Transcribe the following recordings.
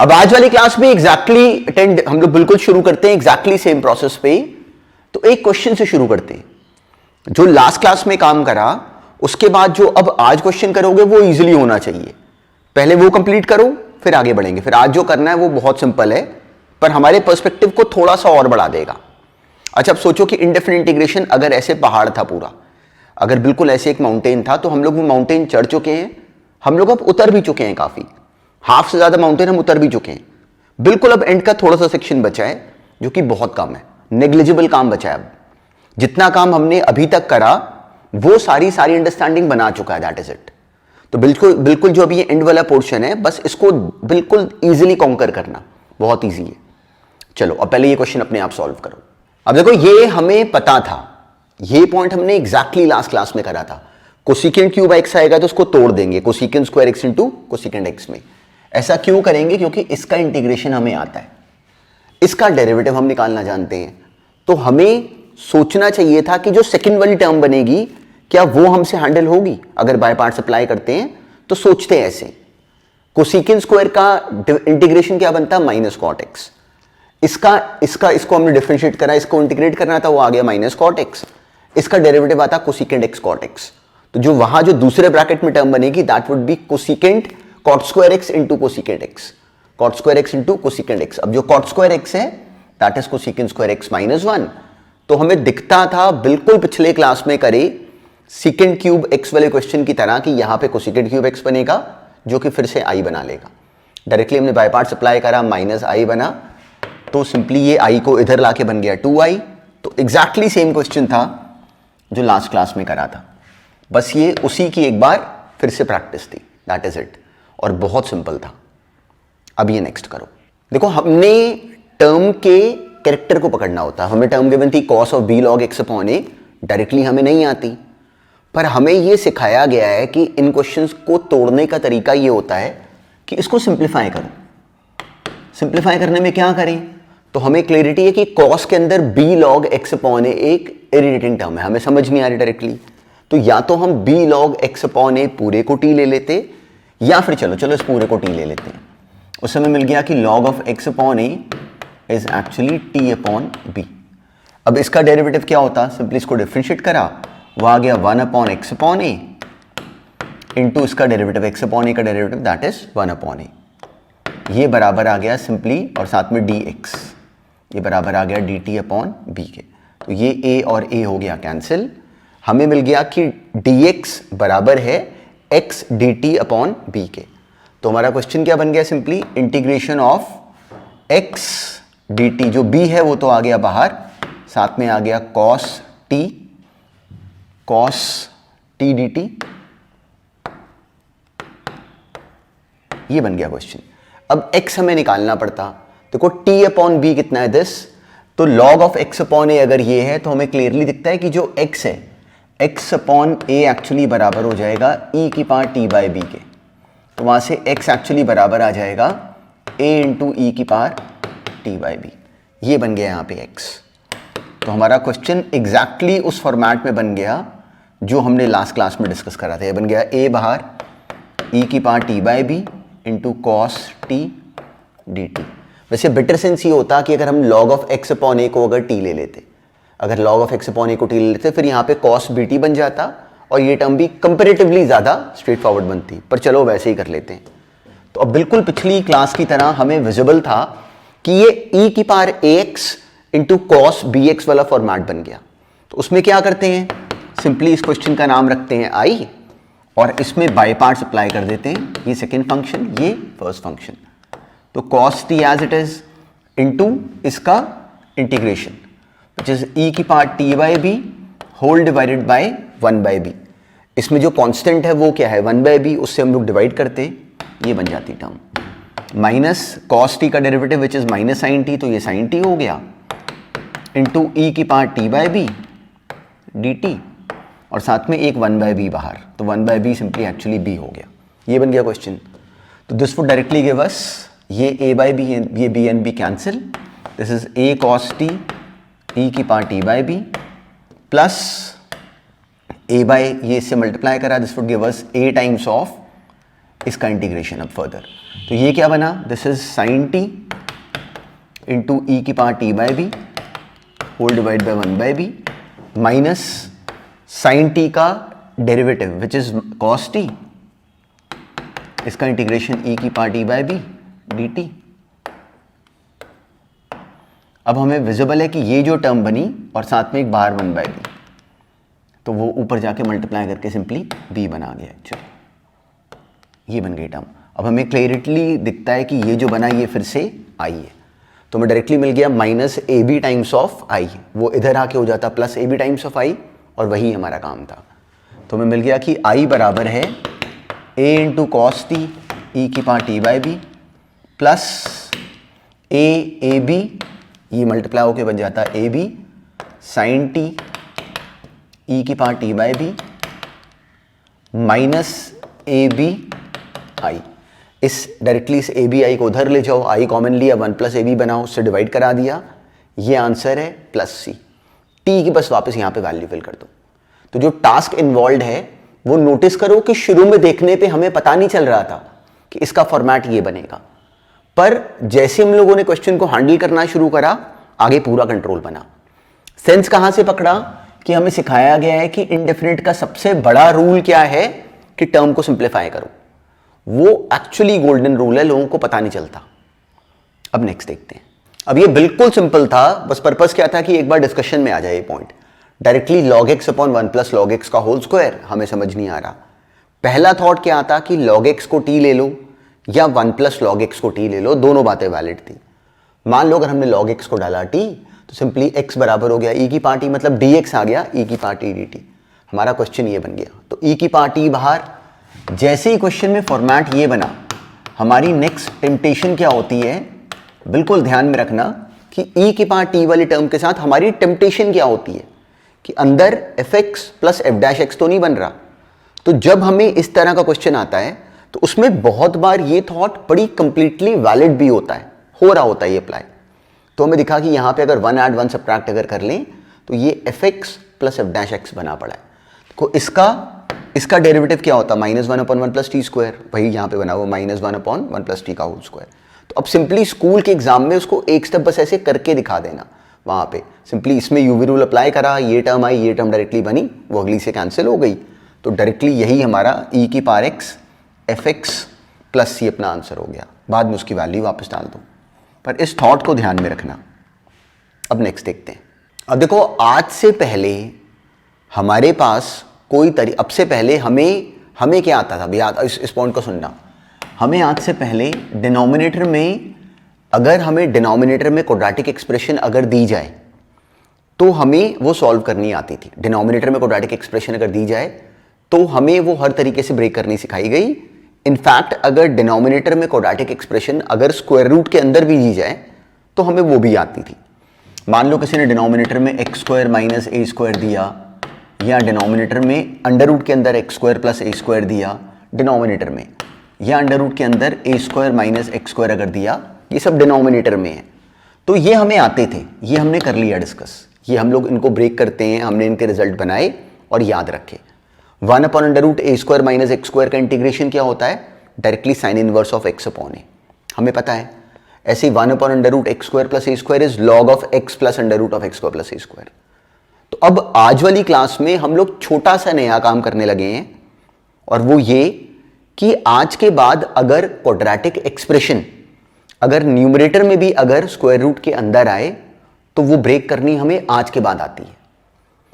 अब आज वाली क्लास में एग्जैक्टली अटेंड हम लोग बिल्कुल शुरू करते हैं एग्जैक्टली सेम प्रोसेस पे। तो एक क्वेश्चन से शुरू करते हैं जो लास्ट क्लास में काम करा, उसके बाद जो अब आज क्वेश्चन करोगे वो इजीली होना चाहिए। पहले वो कंप्लीट करो फिर आगे बढ़ेंगे। फिर आज जो करना है वो बहुत सिंपल है पर हमारे पर्सपेक्टिव को थोड़ा सा और बढ़ा देगा। अच्छा, अब सोचो कि इंडेफिनिट इंटीग्रेशन अगर ऐसे पहाड़ था पूरा, अगर बिल्कुल ऐसे एक माउंटेन था, तो हम लोग वो माउंटेन चढ़ चुके हैं, हम लोग अब उतर भी चुके हैं, काफी हाफ से ज्यादा माउंटेन हम उतर भी चुके हैं। बिल्कुल अब एंड का थोड़ा सा सेक्शन बचा है जो कि बहुत कम है, नेग्लिजिबल काम बचा है। अब जितना काम हमने अभी तक करा वो सारी अंडरस्टैंडिंग बना चुका है, दैट इज इट। तो बिल्कुल बिल्कुल जो अभी ये एंड वाला पोर्शन है, बस इसको बिल्कुल इजीली कॉन्कर करना, बहुत इजी है। चलो अब पहले ये क्वेश्चन अपने आप सॉल्व करो। अब देखो ये हमें पता था, ये पॉइंट हमने एग्जैक्टली लास्ट क्लास में करा था। कोसिकेंट क्यूब एक्स आएगा तो उसको तोड़ देंगे cosecant square x into cosecant x में। ऐसा क्यों करेंगे? क्योंकि इसका इंटीग्रेशन हमें आता है, इसका डेरिवेटिव हम निकालना जानते हैं। तो हमें सोचना चाहिए था कि जो सेकंड वाली टर्म बनेगी क्या वो हमसे हैंडल होगी। अगर बाय पार्ट्स अप्लाई करते हैं तो सोचते हैं ऐसे, कोसिकेंट स्क्वायर का इंटीग्रेशन क्या बनता है? Minus cot x. इसको हमने डिफरेंशिएट करा, इसको इंटीग्रेट करना था, वो आ गया माइनस कॉट एक्स। इसका डेरिवेटिव आता कोसिकेंट एक्स कॉट एक्स। तो जो वहां जो दूसरे ब्रैकेट में टर्म बनेगी that would be cosecant cot square x into cosecant x, cot square x into cosecant x. अब जो कॉट स्क्वायर एक्स है that is cosecant square x minus 1। तो हमें दिखता था बिल्कुल पिछले क्लास में करे सीकेंट क्यूब एक्स वाले क्वेश्चन की तरह कि यहां पे कोसिकेंट क्यूब एक्स बनेगा जो कि फिर से आई बना लेगा। डायरेक्टली हमने बाय पार्ट्स अप्लाई करा, माइनस आई बना, तो सिंपली ये आई को इधर लाके बन गया 2i। तो एग्जैक्टली सेम क्वेश्चन था जो लास्ट क्लास में करा था, बस ये उसी की एक बार फिर से प्रैक्टिस थी, दैट इज इट। और बहुत सिंपल था। अब ये नेक्स्ट करो। देखो हमने टर्म के कैरेक्टर को पकड़ना होता है। हमें टर्म गिवन थी cos of b log x upon a, directly हमें नहीं आती, पर हमें ये सिखाया गया है कि इन क्वेश्चंस को तोड़ने का तरीका ये होता है कि इसको सिंप्लीफाई करो। सिंप्लीफाई करने में क्या करें? तो हमें क्लैरिटी है कि cos के अंदर b log x upon a एक इरिटेटिंग टर्म है, हमें समझ नहीं आ रही डायरेक्टली। तो या तो हम b log x upon a पूरे को t ले लेते, या फिर चलो इस पूरे को t ले लेते हैं। उस समय मिल गया कि log of x upon a is actually t upon b। अब इसका डेरिवेटिव क्या होता? सिंपली इसको डिफरेंशिएट करा, वो आ गया 1 upon x upon a into इसका डेरिवेटिव x अपॉन a का derivative that is 1 upon a। ये बराबर आ गया सिंपली, और साथ में dx, ये बराबर आ गया dt अपॉन b के। तो ये a और a हो गया कैंसिल। हमें मिल गया कि dx बराबर है x dt अपॉन b के। तो हमारा क्वेश्चन क्या बन गया? Simply integration of x dt, जो b है वो तो आ गया बाहर, साथ में आ गया cos t dt। ये बन गया क्वेश्चन। अब x हमें निकालना पड़ता। देखो t अपॉन b कितना है? दिस। तो log of x upon a अगर ये है तो हमें क्लियरली दिखता है कि जो x है, x अपॉन a एक्चुअली बराबर हो जाएगा e की पावर t बाई b के। तो वहां से x एक्चुअली बराबर आ जाएगा a इंटू ई की पावर t बाई b। ये बन गया यहाँ पे x। तो हमारा क्वेश्चन एग्जैक्टली उस फॉर्मेट में बन गया जो हमने लास्ट क्लास में डिस्कस करा था। ये बन गया a बाहर e की power t by b into cos t dt। वैसे बेटर सेंस ये होता कि अगर हम log of x upon a को अगर t ले लेते, अगर log of x upon a को t ले लेते, फिर यहाँ पे cos bt बन जाता और ये टर्म भी कंपेरेटिवली ज़्यादा स्ट्रेट फॉरवर्ड बनती, पर चलो वैसे ही कर लेते हैं। तो अब बिल्कुल पिछली क्लास की तरह हमें विजिबल था कि ये e की power ax into cos bx वाला फॉर्मेट बन गया। तो उसमें क्या करते हैं? सिंपली इस क्वेश्चन का नाम रखते हैं i, और इसमें बाय पार्ट्स अप्लाई कर देते हैं। ये सेकेंड फंक्शन, ये फर्स्ट फंक्शन। तो cos t as it is into इसका इंटीग्रेशन विच इज e की power t by b whole divided by 1 by b। इसमें जो कांस्टेंट है वो क्या है? 1 बाई b, उससे हम लोग डिवाइड करते, ये बन जाती टर्म। माइनस cos t का derivative which is minus sine t, तो ये साइन t हो गया, इंटू e की power t by b dt, और साथ में एक 1 बाई b बाहर। तो 1 by b simply actually b हो गया। ये बन गया क्वेश्चन। तो this would directly give us ये a बाई b, ये b and b cancel, this is a cos t e की power t by b plus a by ये इससे मल्टीप्लाई करा, this would give us a times of इसका integration अब further, तो ये क्या बना, this is sine T into E की power T by B whole divide by 1 by B minus sine T का derivative which is cos T, इसका integration E की power T by B D T. अब हमें visible है कि ये जो टर्म बनी और साथ में एक बाहर 1 बाई बी, तो वो ऊपर जाके मल्टीप्लाई करके सिंपली b बना गया। चलो ये बन गई टर्म। अब हमें क्लियरली दिखता है कि ये जो बना ये फिर से i है, तो हमें डायरेक्टली मिल गया minus A B times of I, वो इधर आके हो जाता plus A B times of I, और वही हमारा काम था। तो हमें मिल गया कि i बराबर है a into cos T E की power T by B plus A B, ये मल्टीप्लाई होके बन जाता A B sine T E की power T by B minus A B I. इस डायरेक्टली इस ए बी आई को उधर ले जाओ, आई कॉमन लिया, 1 प्लस ए बी बनाओ, उससे डिवाइड करा दिया, ये आंसर है प्लस सी। टी की बस वापस यहाँ पे वैल्यू फिल कर दो। तो जो टास्क इन्वॉल्व है वो नोटिस करो कि शुरू में देखने पे हमें पता नहीं चल रहा था कि इसका फॉर्मेट ये बनेगा, पर जैसे हम लोगों ने क्वेश्चन को हैंडल करना शुरू करा आगे पूरा कंट्रोल बना। सेंस कहां से पकड़ा कि हमें सिखाया गया है कि इंडेफिनिट का सबसे बड़ा रूल क्या है कि टर्म को सिंप्लीफाई करो, वो एक्चुअली गोल्डन रूल है, लोगों को पता नहीं चलता। अब नेक्स्ट देखते हैं। अब ये बिल्कुल सिंपल था, बस पर्पस क्या था कि एक बार डिस्कशन में आ जाए ये point. Directly log x upon 1 plus log x का होल स्क्वायर हमें समझ नहीं आ रहा। पहला थॉट क्या आता कि log x को t ले लो या 1 प्लस log x को t ले लो, दोनों बातें वैलिड थी। मान लो अगर हमने log x को डाला t तो सिंपली x बराबर हो गया e की पावर t, मतलब dx आ गया e की पावर t dt। हमारा क्वेश्चन ये बन गया, तो e की पावर t बाहर। जैसे ही क्वेश्चन में फॉर्मेट ये बना, हमारी नेक्स्ट टेम्पटेशन क्या होती है, बिल्कुल ध्यान में रखना कि e की पावर t वाली टर्म के साथ हमारी टेम्पटेशन क्या होती है कि अंदर fx plus f dash x तो नहीं बन रहा। तो जब हमें इस तरह का क्वेश्चन आता है तो उसमें बहुत बार ये थॉट बड़ी कंप्लीटली वैलिड भी होता है, हो रहा होता है ये अप्लाई। तो हमें दिखा कि यहाँ पे अगर 1 ऐड 1 सब्ट्रैक्ट अगर कर लें तो ये fx plus f dash x बना पड़ा है। तो इसका डेरिवेटिव क्या होता है, minus 1 upon 1 plus T square, वही यहाँ पे बना हुआ माइनस 1 अपॉन 1 प्लस टी का होल स्क्वायर। तो अब सिंपली स्कूल के एग्जाम में उसको एक स्टेप बस ऐसे करके दिखा देना। वहाँ पे सिंपली इसमें यूवी रूल अप्लाई करा, ये टर्म आई, ये टर्म डायरेक्टली बनी, वो अगली से कैंसिल हो गई। तो डायरेक्टली यही हमारा e की पावर x fx प्लस सी अपना आंसर हो गया। बाद में उसकी वैल्यू वापस डाल दो, पर इस थॉट को ध्यान में रखना। अब नेक्स्ट देखते हैं। अब देखो, आज से पहले हमारे पास कोई अब से पहले हमें क्या आता था भैया, इस पॉइंट को सुनना। हमें आज से पहले डिनोमिनेटर में, अगर हमें डिनोमिनेटर में क्वाड्रेटिक एक्सप्रेशन अगर दी जाए तो हमें वो सॉल्व करनी आती थी। डिनोमिनेटर में क्वाड्रेटिक एक्सप्रेशन अगर दी जाए तो हमें वो हर तरीके से ब्रेक करनी सिखाई गई। इनफैक्ट अगर डिनोमिनेटर में क्वाड्रेटिक एक्सप्रेशन अगर स्क्वायर रूट के अंदर भी दी जाए तो हमें वो भी आती थी। मान लो किसी ने डिनोमिनेटर में x square minus a square दिया, या डिनोमिनेटर में अंडर रूट के अंदर एक्स स्क्वायर प्लस ए स्क्वायर दिया डिनोमिनेटर में, या अंडर रूट के अंदर ए स्क्वायर माइनस एक्स स्क्वायर अगर दिया, ये सब डिनोमिनेटर में है। तो ये हमें आते थे, ये हमने कर लिया डिस्कस, ये हम लोग इनको ब्रेक करते हैं, हमने इनके रिजल्ट बनाए और याद रखे। 1 upon under root A square minus x square का इंटीग्रेशन क्या होता है, directly sine inverse of X upon A, हमें पता है। ऐसे 1 upon under root x square plus A square is log of x plus under root of x square plus A square. तो अब आज वाली क्लास में हम लोग छोटा सा नया काम करने लगे हैं, और वो ये कि आज के बाद अगर क्वाड्रेटिक एक्सप्रेशन अगर न्यूमरेटर में भी अगर स्क्वायर रूट के अंदर आए तो वो ब्रेक करनी हमें आज के बाद आती है,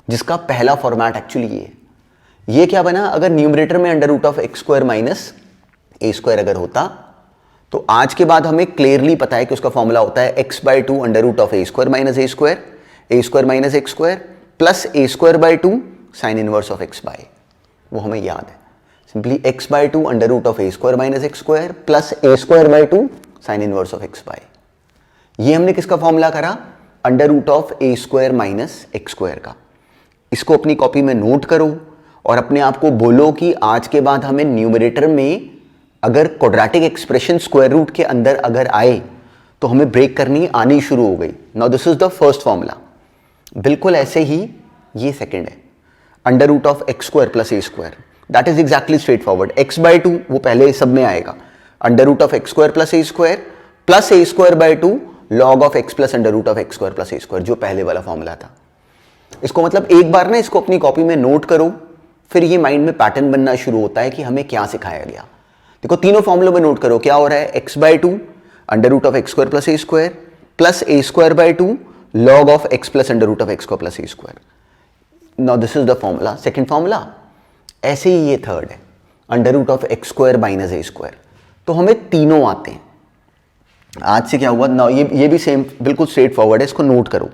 जिसका पहला फॉर्मेट एक्चुअली ये है। ये क्या बना, अगर न्यूमरेटर में under root of x square minus a square अगर होता तो आज के बाद हमें क्लियरली पता है कि उसका फॉर्मूला होता है x by two under root of a square minus a square minus x square plus A square by two sine inverse of x by, वो हमें याद है। Simply x by two under root of a square minus x square plus A square by two sine inverse of x by. ये हमने किसका formula करा, under root of a square minus x square का। इसको अपनी copy में note करो और अपने आप को बोलो कि आज के बाद हमें न्यूमरेटर में अगर क्वाड्रेटिक एक्सप्रेशन स्क्वायर रूट के अंदर अगर आए तो हमें ब्रेक करनी आनी शुरू हो गई। Now this is the first formula. बिल्कुल ऐसे ही ये सेकंड है, under root of x square plus A square. That is exactly straightforward. X by two वो पहले सब में आएगा, under root of x square plus A square by two log of x plus under root of x square plus A square, जो पहले वाला formula था। इसको मतलब एक बार ना इसको अपनी कॉपी में नोट करो, फिर ये माइंड में पैटर्न बनना शुरू होता है कि हमें क्या सिखाया गया। देखो तीनों फॉर्मूलों में नोट करो क्या हो रहा है, x by two under root of x square plus A square by two log of x plus under root of x square plus A square. Now this is the formula, second formula. ऐसे ही ये third है, under root of x square minus a square. तो हमें तीनों आते हैं। आज से क्या हुआ ना, ये भी सेम बिल्कुल स्ट्रेट फॉरवर्ड है, इसको नोट करो।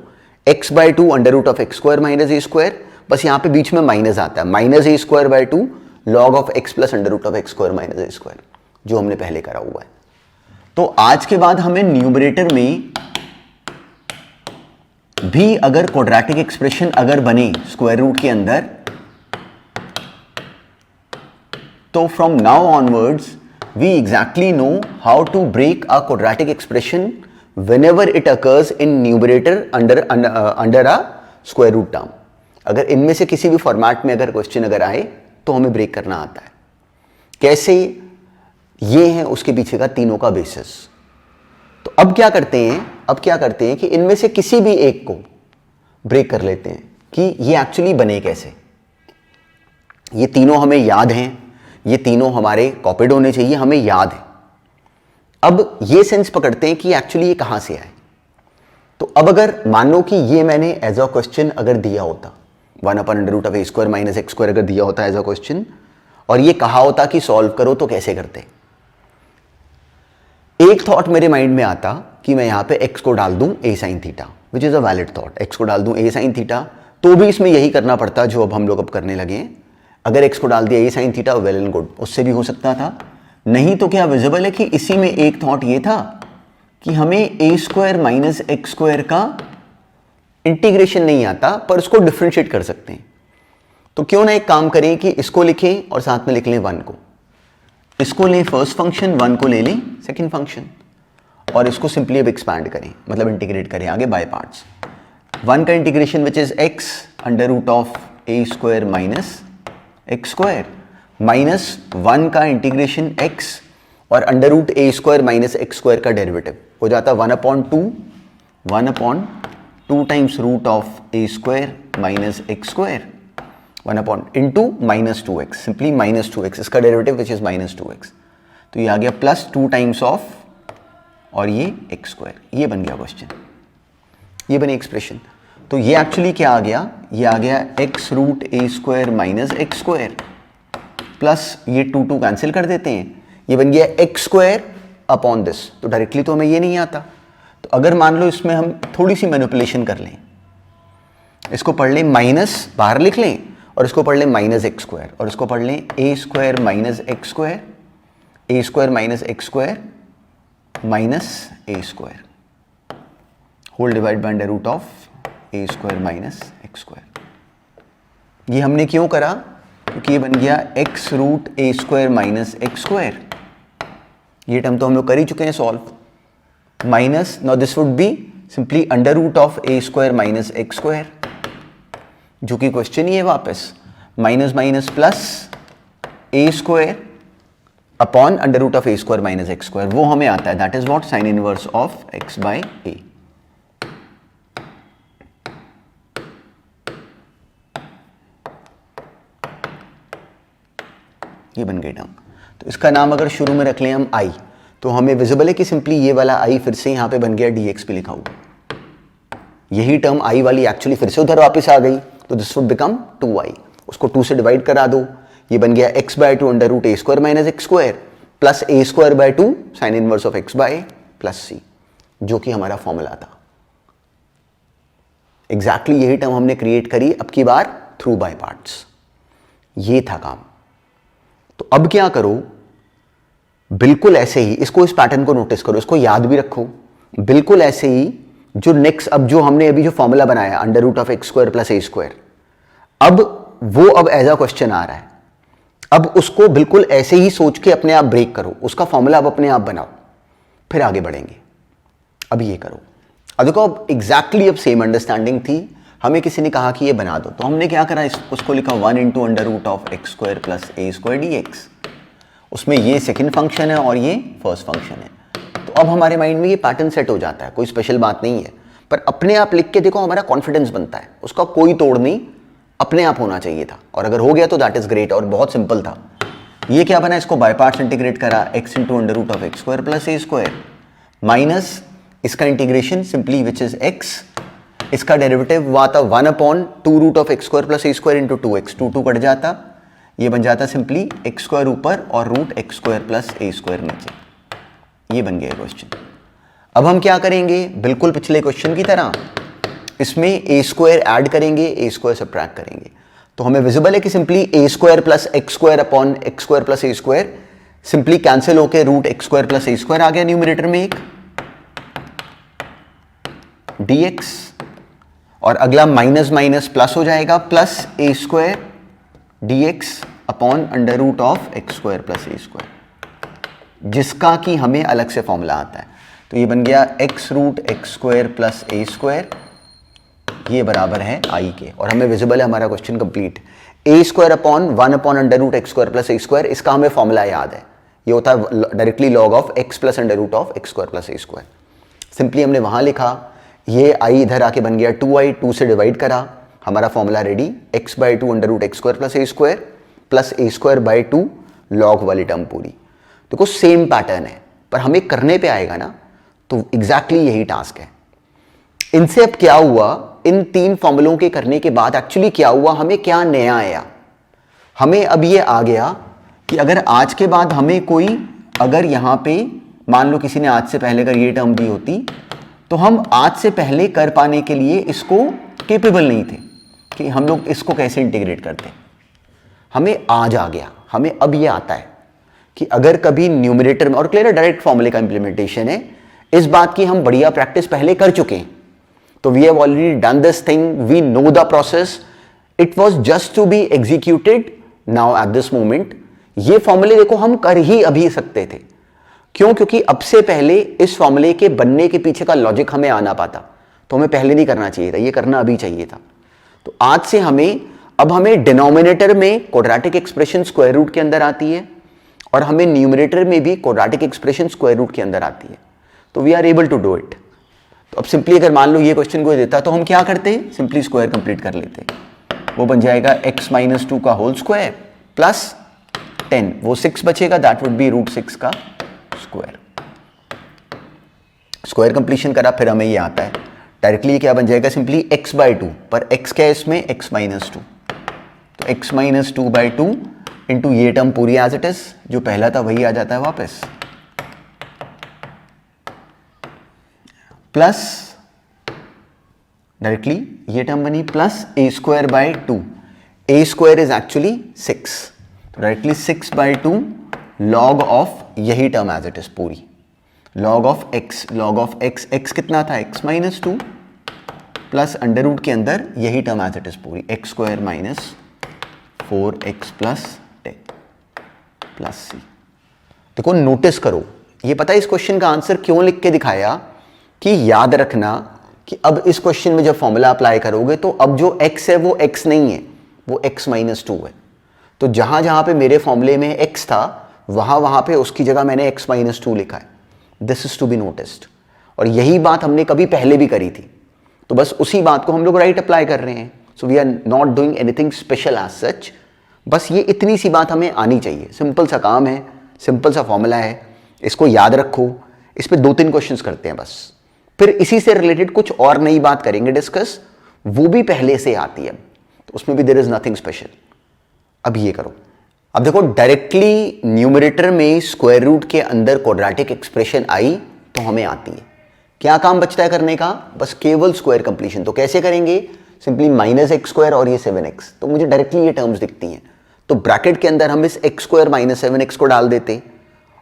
X by two under root of x square minus a square, बस यहाँ पे बीच में माइनस आता है, minus a square by two log of x plus under root of x square minus a square, जो हमने पहले करा हुआ है। तो आज के बाद हमें न्यूमरेटर में भी अगर क्वाड्रेटिक एक्सप्रेशन अगर बने स्क्वायर रूट के अंदर, तो from now onwards we exactly know how to break a quadratic expression whenever it occurs in numerator under a square root term। अगर इनमें से किसी भी फॉर्मेट में अगर क्वेश्चन अगर आए तो हमें ब्रेक करना आता है। कैसे, ये है उसके पीछे का तीनों का बेसिस। तो अब क्या करते हैं कि इनमें से किसी भी एक को ब्रेक कर लेते हैं कि ये एक्चुअली बने कैसे। ये तीनों हमें याद हैं, ये तीनों हमारे कॉपीड होने चाहिए, हमें याद है। अब ये सेंस पकड़ते हैं कि एक्चुअली ये कहां से आए। तो अब अगर मान लो कि ये मैंने एज अ क्वेश्चन अगर दिया होता, 1/√a² माइनस x स्क्वायर अगर दिया होता एज अ क्वेश्चन, और ये कहा होता कि सॉल्व करो, तो कैसे करते। एक थॉट मेरे माइंड में आता कि मैं यहां पे x को डाल दूं a sin theta, which is a valid thought. x को डाल दूं a sin थीटा, तो भी इसमें यही करना पड़ता जो अब हम लोग अब करने लगे हैं। अगर x को डाल दिया a sin theta, well and good, उससे भी हो सकता था। नहीं तो क्या विजिबल है कि इसी में एक थॉट ये था कि हमें a square minus x square का इंटीग्रेशन नहीं आता, पर उसको डिफरेंशिएट कर सकते हैं। तो क्यों ना एक काम करें कि इसको लिखें और साथ में लिख लें 1 को। इसको लें फर्स्ट फंक्शन, 1 को ले लें सेकंड फंक्शन, और इसको सिंपली अब एक्सपैंड करें, मतलब इंटीग्रेट करें आगे बाय पार्ट्स। 1 का integration which is x under root of a square minus x square, minus 1 का इंटीग्रेशन x और under root a square minus x square का डेरिवेटिव हो जाता 1/2 times root of a square minus x square, 1 into minus 2x, simply minus 2x, इसका derivative which is minus 2x। तो ये आ गया प्लस 2 टाइम्स ऑफ और ये एक्स स्क्वायर। ये बन गया क्वेश्चन, ये बनी एक्सप्रेशन। तो ये एक्चुअली क्या आ गया, ये आ गया x root a square minus x square plus ये 2 कैंसिल कर देते हैं, ये बन गया एक्स स्क्वायर अपॉन दिस। तो डायरेक्टली तो हमें ये नहीं आता। तो अगर मान लो इसमें हम थोड़ी सी मैनिपुलेशन कर लें, इसको पढ़ लें माइनस बाहर लिख लें, और इसको पढ़ लें माइनस एक्स स्क्वायर, और इसको पढ़ लें a square minus x square, a square minus x square minus a square whole divide by under root of a square minus x square. ये हमने क्यों करा, क्योंकि ये बन गया x root a square minus x square. ये term तो हम लोग कर ही चुके हैं solve. Minus, now this would be simply under root of a square minus x square, जो कि क्वेश्चन ही है वापस, minus minus plus a square upon under root of a square minus x square, वो हमें आता है। That is what sine inverse of x by a। ये बन गई टर्म। तो इसका नाम अगर शुरू में रख लें हम i, तो हमें विजिबल है कि सिंपली ये वाला i फिर से यहाँ पे बन गया dx पे लिखा हुआ। यही टर्म i वाली एक्चुअली फिर से उधर वापस आ गई, तो दिस वुड बिकम 2i। उसको 2 से डिवाइड करा दो, ये बन गया x by 2 under root a square minus x square plus a square by 2 sine inverse of x by plus c, जो कि हमारा फॉर्मूला था। एग्जैक्टली यही टर्म हमने क्रिएट करी, अब की बार थ्रू बाय पार्ट्स। ये था काम। तो अब क्या करो, बिल्कुल ऐसे ही इसको, इस पैटर्न को नोटिस करो, इसको याद भी रखो। बिल्कुल ऐसे ही जो नेक्स्ट, अब जो हमने अभी जो फॉर्मूला बनाया under root of x square plus a square, अब वो अब एज अ क्वेश्चन आ रहा है। अब उसको बिल्कुल ऐसे ही सोच के अपने आप ब्रेक करो, उसका फॉर्मूला अब अपने आप बनाओ, फिर आगे बढ़ेंगे। अब ये करो। अब देखो, अब एग्जैक्टली अब सेम अंडरस्टैंडिंग थी, हमें किसी ने कहा कि ये बना दो, तो हमने क्या करा, उसको लिखा 1 into under root of x square plus A square d x. उसमें ये सेकेंड फंक्शन है और ये फर्स्ट फंक्शन है। तो अब हमारे माइंड में ये पैटर्न सेट हो जाता है, कोई स्पेशल बात नहीं है, पर अपने आप लिख के देखो हमारा कॉन्फिडेंस बनता है, उसका कोई तोड़ नहीं, अपने आप होना चाहिए था, और अगर हो गया तो दैट इज ग्रेट, और बहुत सिंपल था। ये क्या बना, इसको बाय पार्ट्स इंटीग्रेट करा, x into under root of x square plus A square minus इसका integration simply which is x, इसका डेरिवेटिव हुआ था 1 upon 2 root of x square plus A square into 2x, 2 cut जाता, ये बन जाता simply x square ऊपर और रूट एक्स स्क्वायर प्लस ए स्क्वायर नीचे। ये बन गया क्वेश्चन। अब हम क्या करेंगे, बिल्कुल पिछले क्वेश्चन की तरह इसमें ए स्क्वायर ऐड करेंगे, ए स्क्वायर सब्ट्रैक्ट करेंगे। तो हमें विजिबल है कि simply a square plus x square upon x square plus A square simply cancel होकर रूट एक्स स्क्वायर प्लस ए स्क्वायर आ गया न्यूमरेटर में एक dx, और अगला माइनस माइनस प्लस हो जाएगा, plus A square dx upon under root of x square plus A square, जिसका कि हमें अलग से फॉर्मूला आता है। तो ये बन गया x root x square plus ए स्क्वायर, ये बराबर है आई के, और हमें विजिबल है हमारा question complete. A square upon 1 upon under root x square plus A square, इसका हमें फॉर्मूला याद है, ये होता है directly log of x plus under root of x square plus A square. Simply हमने वहां लिखा, ये आई इधर आके बन गया 2i, 2 से डिवाइड करा, हमारा formula ready, x by 2 under root x square plus A square by 2 log वाली टर्म पूरी। देखो सेम पैटर्न है, पर हमें करने पे आएगा ना, तो एग्जैक्टली यही टास्क है। इनसे अब क्या हुआ, इन 3 फॉर्मूलों के करने के बाद एक्चुअली क्या हुआ, हमें क्या नया आया, हमें अब ये आ गया कि अगर आज के बाद हमें कोई, अगर यहां पे मान लो किसी ने आज से पहले अगर ये टर्म दी होती, तो हम आज से पहले कर पाने के लिए इसको केपेबल नहीं थे कि हम लोग इसको कैसे इंटीग्रेट करते। हमें आज आ गया, हमें अब ये आता है कि अगर कभी न्यूमरेटर में, और क्लियर डायरेक्ट फॉर्मूले का इंप्लीमेंटेशन है, इस बात की हम बढ़िया प्रैक्टिस पहले कर चुके हैं, तो we have already done this thing, we know the process, it was just to be executed now at this moment. ये फॉर्मूले देखो हम कर ही अभी सकते थे, क्यों, क्योंकि अब से पहले इस फॉर्मूले के बनने के पीछे का लॉजिक हमें आना पाता, तो हमें पहले नहीं करना चाहिए था, ये करना अभी चाहिए था। तो आज से अब हमें डिनोमिनेटर में क्वाड्रेटिक एक्सप्रेशन स्क्वायर रूट के अंदर आती है, और हमें न्यूमरेटर में भी क्वाड्रेटिक एक्सप्रेशन स्क्वायर रूट के अंदर आती है, तो we are able to do it. तो अब सिंपली अगर मान लो ये क्वेश्चन कोई देता, तो हम क्या करते, सिंपली स्क्वायर कंप्लीट कर लेते, वो बन जाएगा x माइनस 2 का होल स्क्वायर प्लस 10, वो 6 बचेगा, दैट वुड बी रूट 6 का स्क्वायर। स्क्वायर कंप्लीशन करा, फिर हमें ये आता है डायरेक्टली, क्या बन जाएगा सिंपली x बाई 2, पर x क्या है इसमें, x माइनस 2, तो x माइनस 2 बाई 2 इंटू ये टर्म पूरी एज इट इज, जो पहला था वही आ जाता है वापस, प्लस डायरेक्टली ये टर्म बनी plus A square by 2, a square is actually 6, तो डायरेक्टली 6 बाई 2 लॉग ऑफ यही टर्म एज इट इज पूरी, लॉग ऑफ एक्स, एक्स कितना था, x minus 2 plus under root के अंदर यही टर्म एज इट इज पूरी, x square minus 4x plus 10 plus c. देखो नोटिस करो, ये पता है इस क्वेश्चन का आंसर क्यों लिख के दिखाया, कि याद रखना कि अब इस क्वेश्चन में जब फॉर्मूला अप्लाई करोगे, तो अब जो x है वो x नहीं है, वो x माइनस 2 है। तो जहां जहां पे मेरे फॉर्मूले में x था, वहां पे उसकी जगह मैंने x माइनस 2 लिखा है, this is to be noticed. और यही बात हमने कभी पहले भी करी थी, तो बस उसी बात को हम लोग राइट अप्लाई कर रहे हैं। So we are not doing anything special as such, बस ये इतनी सी बात हमें आनी चाहिए, सिंपल सा काम है, सिंपल सा फॉर्मूला है, इसको याद रखो। इस पे 2-3 क्वेश्चंस करते हैं बस, फिर इसी से रिलेटेड कुछ और नई बात करेंगे डिस्कस, वो भी पहले से आती है, तो उसमें भी देयर इज नथिंग स्पेशल। अब ये करो, अब देखो डायरेक्टली न्यूमरेटर में स्क्वायर रूट के अंदर क्वाड्रेटिक एक्सप्रेशन आई तो हमें आती है, क्या काम बचता है करने का, बस केवल स्क्वायर कंप्लीशन। तो कैसे करेंगे, सिंपली माइनस एक्स स्क्वायर और ये 7x, तो मुझे डायरेक्टली ये टर्म्स दिखती हैं, तो ब्रैकेट के अंदर हम इस एक्स स्क्वायर माइनस 7x को डाल देते,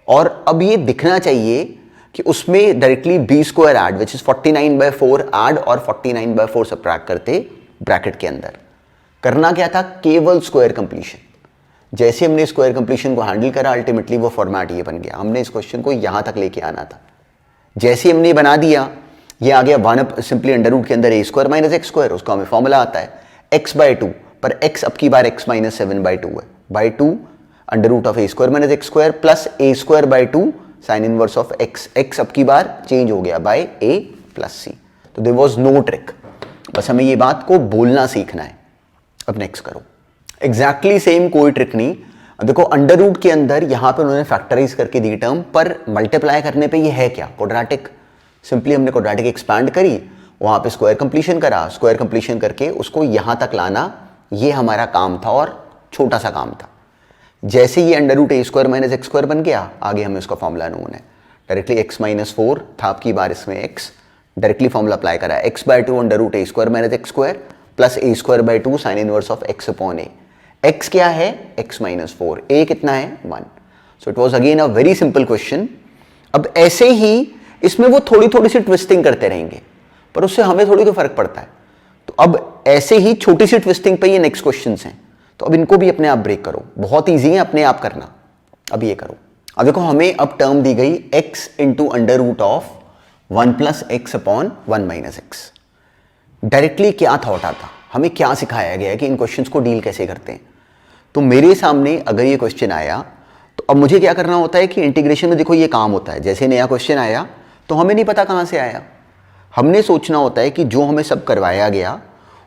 और अब ये दिखना चाहिए कि उसमें directly b square add which is 49/4 add और 49/4 सबट्रैक्ट करते ब्रैकेट के अंदर। करना क्या था, केवल स्क्वायर कंप्लीशन। जैसे हमने स्क्वायर कंप्लीशन को हैंडल करा, अल्टीमेटली वो फॉर्मेट ये बन गया, हमने इस क्वेश्चन को यहां तक लेके आना था। जैसे हमने बना दिया, ये आ गया 1 सिंपली अंडर रूट के अंदर a square minus x square, उसका हमें फॉर्मूला आता है x/2, पर x अब की बार x माइनस 7/2 है, by 2 under root of a square minus x square plus a square by 2 sine inverse of x, x अब की बार चेंज हो गया बाय a प्लस c। तो देयर वाज नो ट्रिक, बस हमें ये बात को बोलना सीखना है। अब नेक्स्ट करो, एग्जैक्टली सेम कोई ट्रिक नहीं। अब देखो अंडर रूट के अंदर यहां पे उन्होंने फैक्टराइज करके दी टर्म, पर मल्टीप्लाई करने पे ये है क्या, क्वाड्रेटिक। सिंपली हमने क्वाड्रेटिक एक्सपैंड करी, वहां पे स्क्वायर कंप्लीशन करा, स्क्वायर कंप्लीशन करके उसको यहां तक लाना, ये हमारा काम था और छोटा सा काम था। जैसे ये under root a square minus x square बन गया, आगे हमें उसका फॉर्मूला नोन है, डायरेक्टली x माइनस 4 था आपकी बार इसमें x, डायरेक्टली फॉर्मूला अप्लाई करा x/2 under root a square minus x square plus a square by 2 sine inverse of x upon a। x क्या है, x माइनस 4, a कितना है 1। So it was again a very simple question. अब ऐसे ही इसमें वो थोड़ी थोड़ी सी ट्विस्टिंग करते रहेंगे, पर उससे हमें थोड़ी तो फर्क पड़ता है। तो अब ऐसे ही छोटी सी ट्विस्टिंग पे ये नेक्स्ट क्वेश्चंस हैं, तो अब इनको भी अपने आप ब्रेक करो, बहुत ईजी है अपने आप करना। अब ये करो, अब देखो हमें अब टर्म दी गई x into under root of 1 plus x upon 1 minus x. Directly क्या थॉट आता, हमें क्या सिखाया गया है कि इन क्वेश्चंस को डील कैसे करते हैं। तो मेरे सामने अगर ये क्वेश्चन आया, तो अब मुझे क्या करना होता है कि इंटीग्रेशन में देखो ये काम होता है, जैसे नया क्वेश्चन आया तो हमें नहीं पता कहाँ से आया, हमने सोचना होता है कि जो हमें सब करवाया गया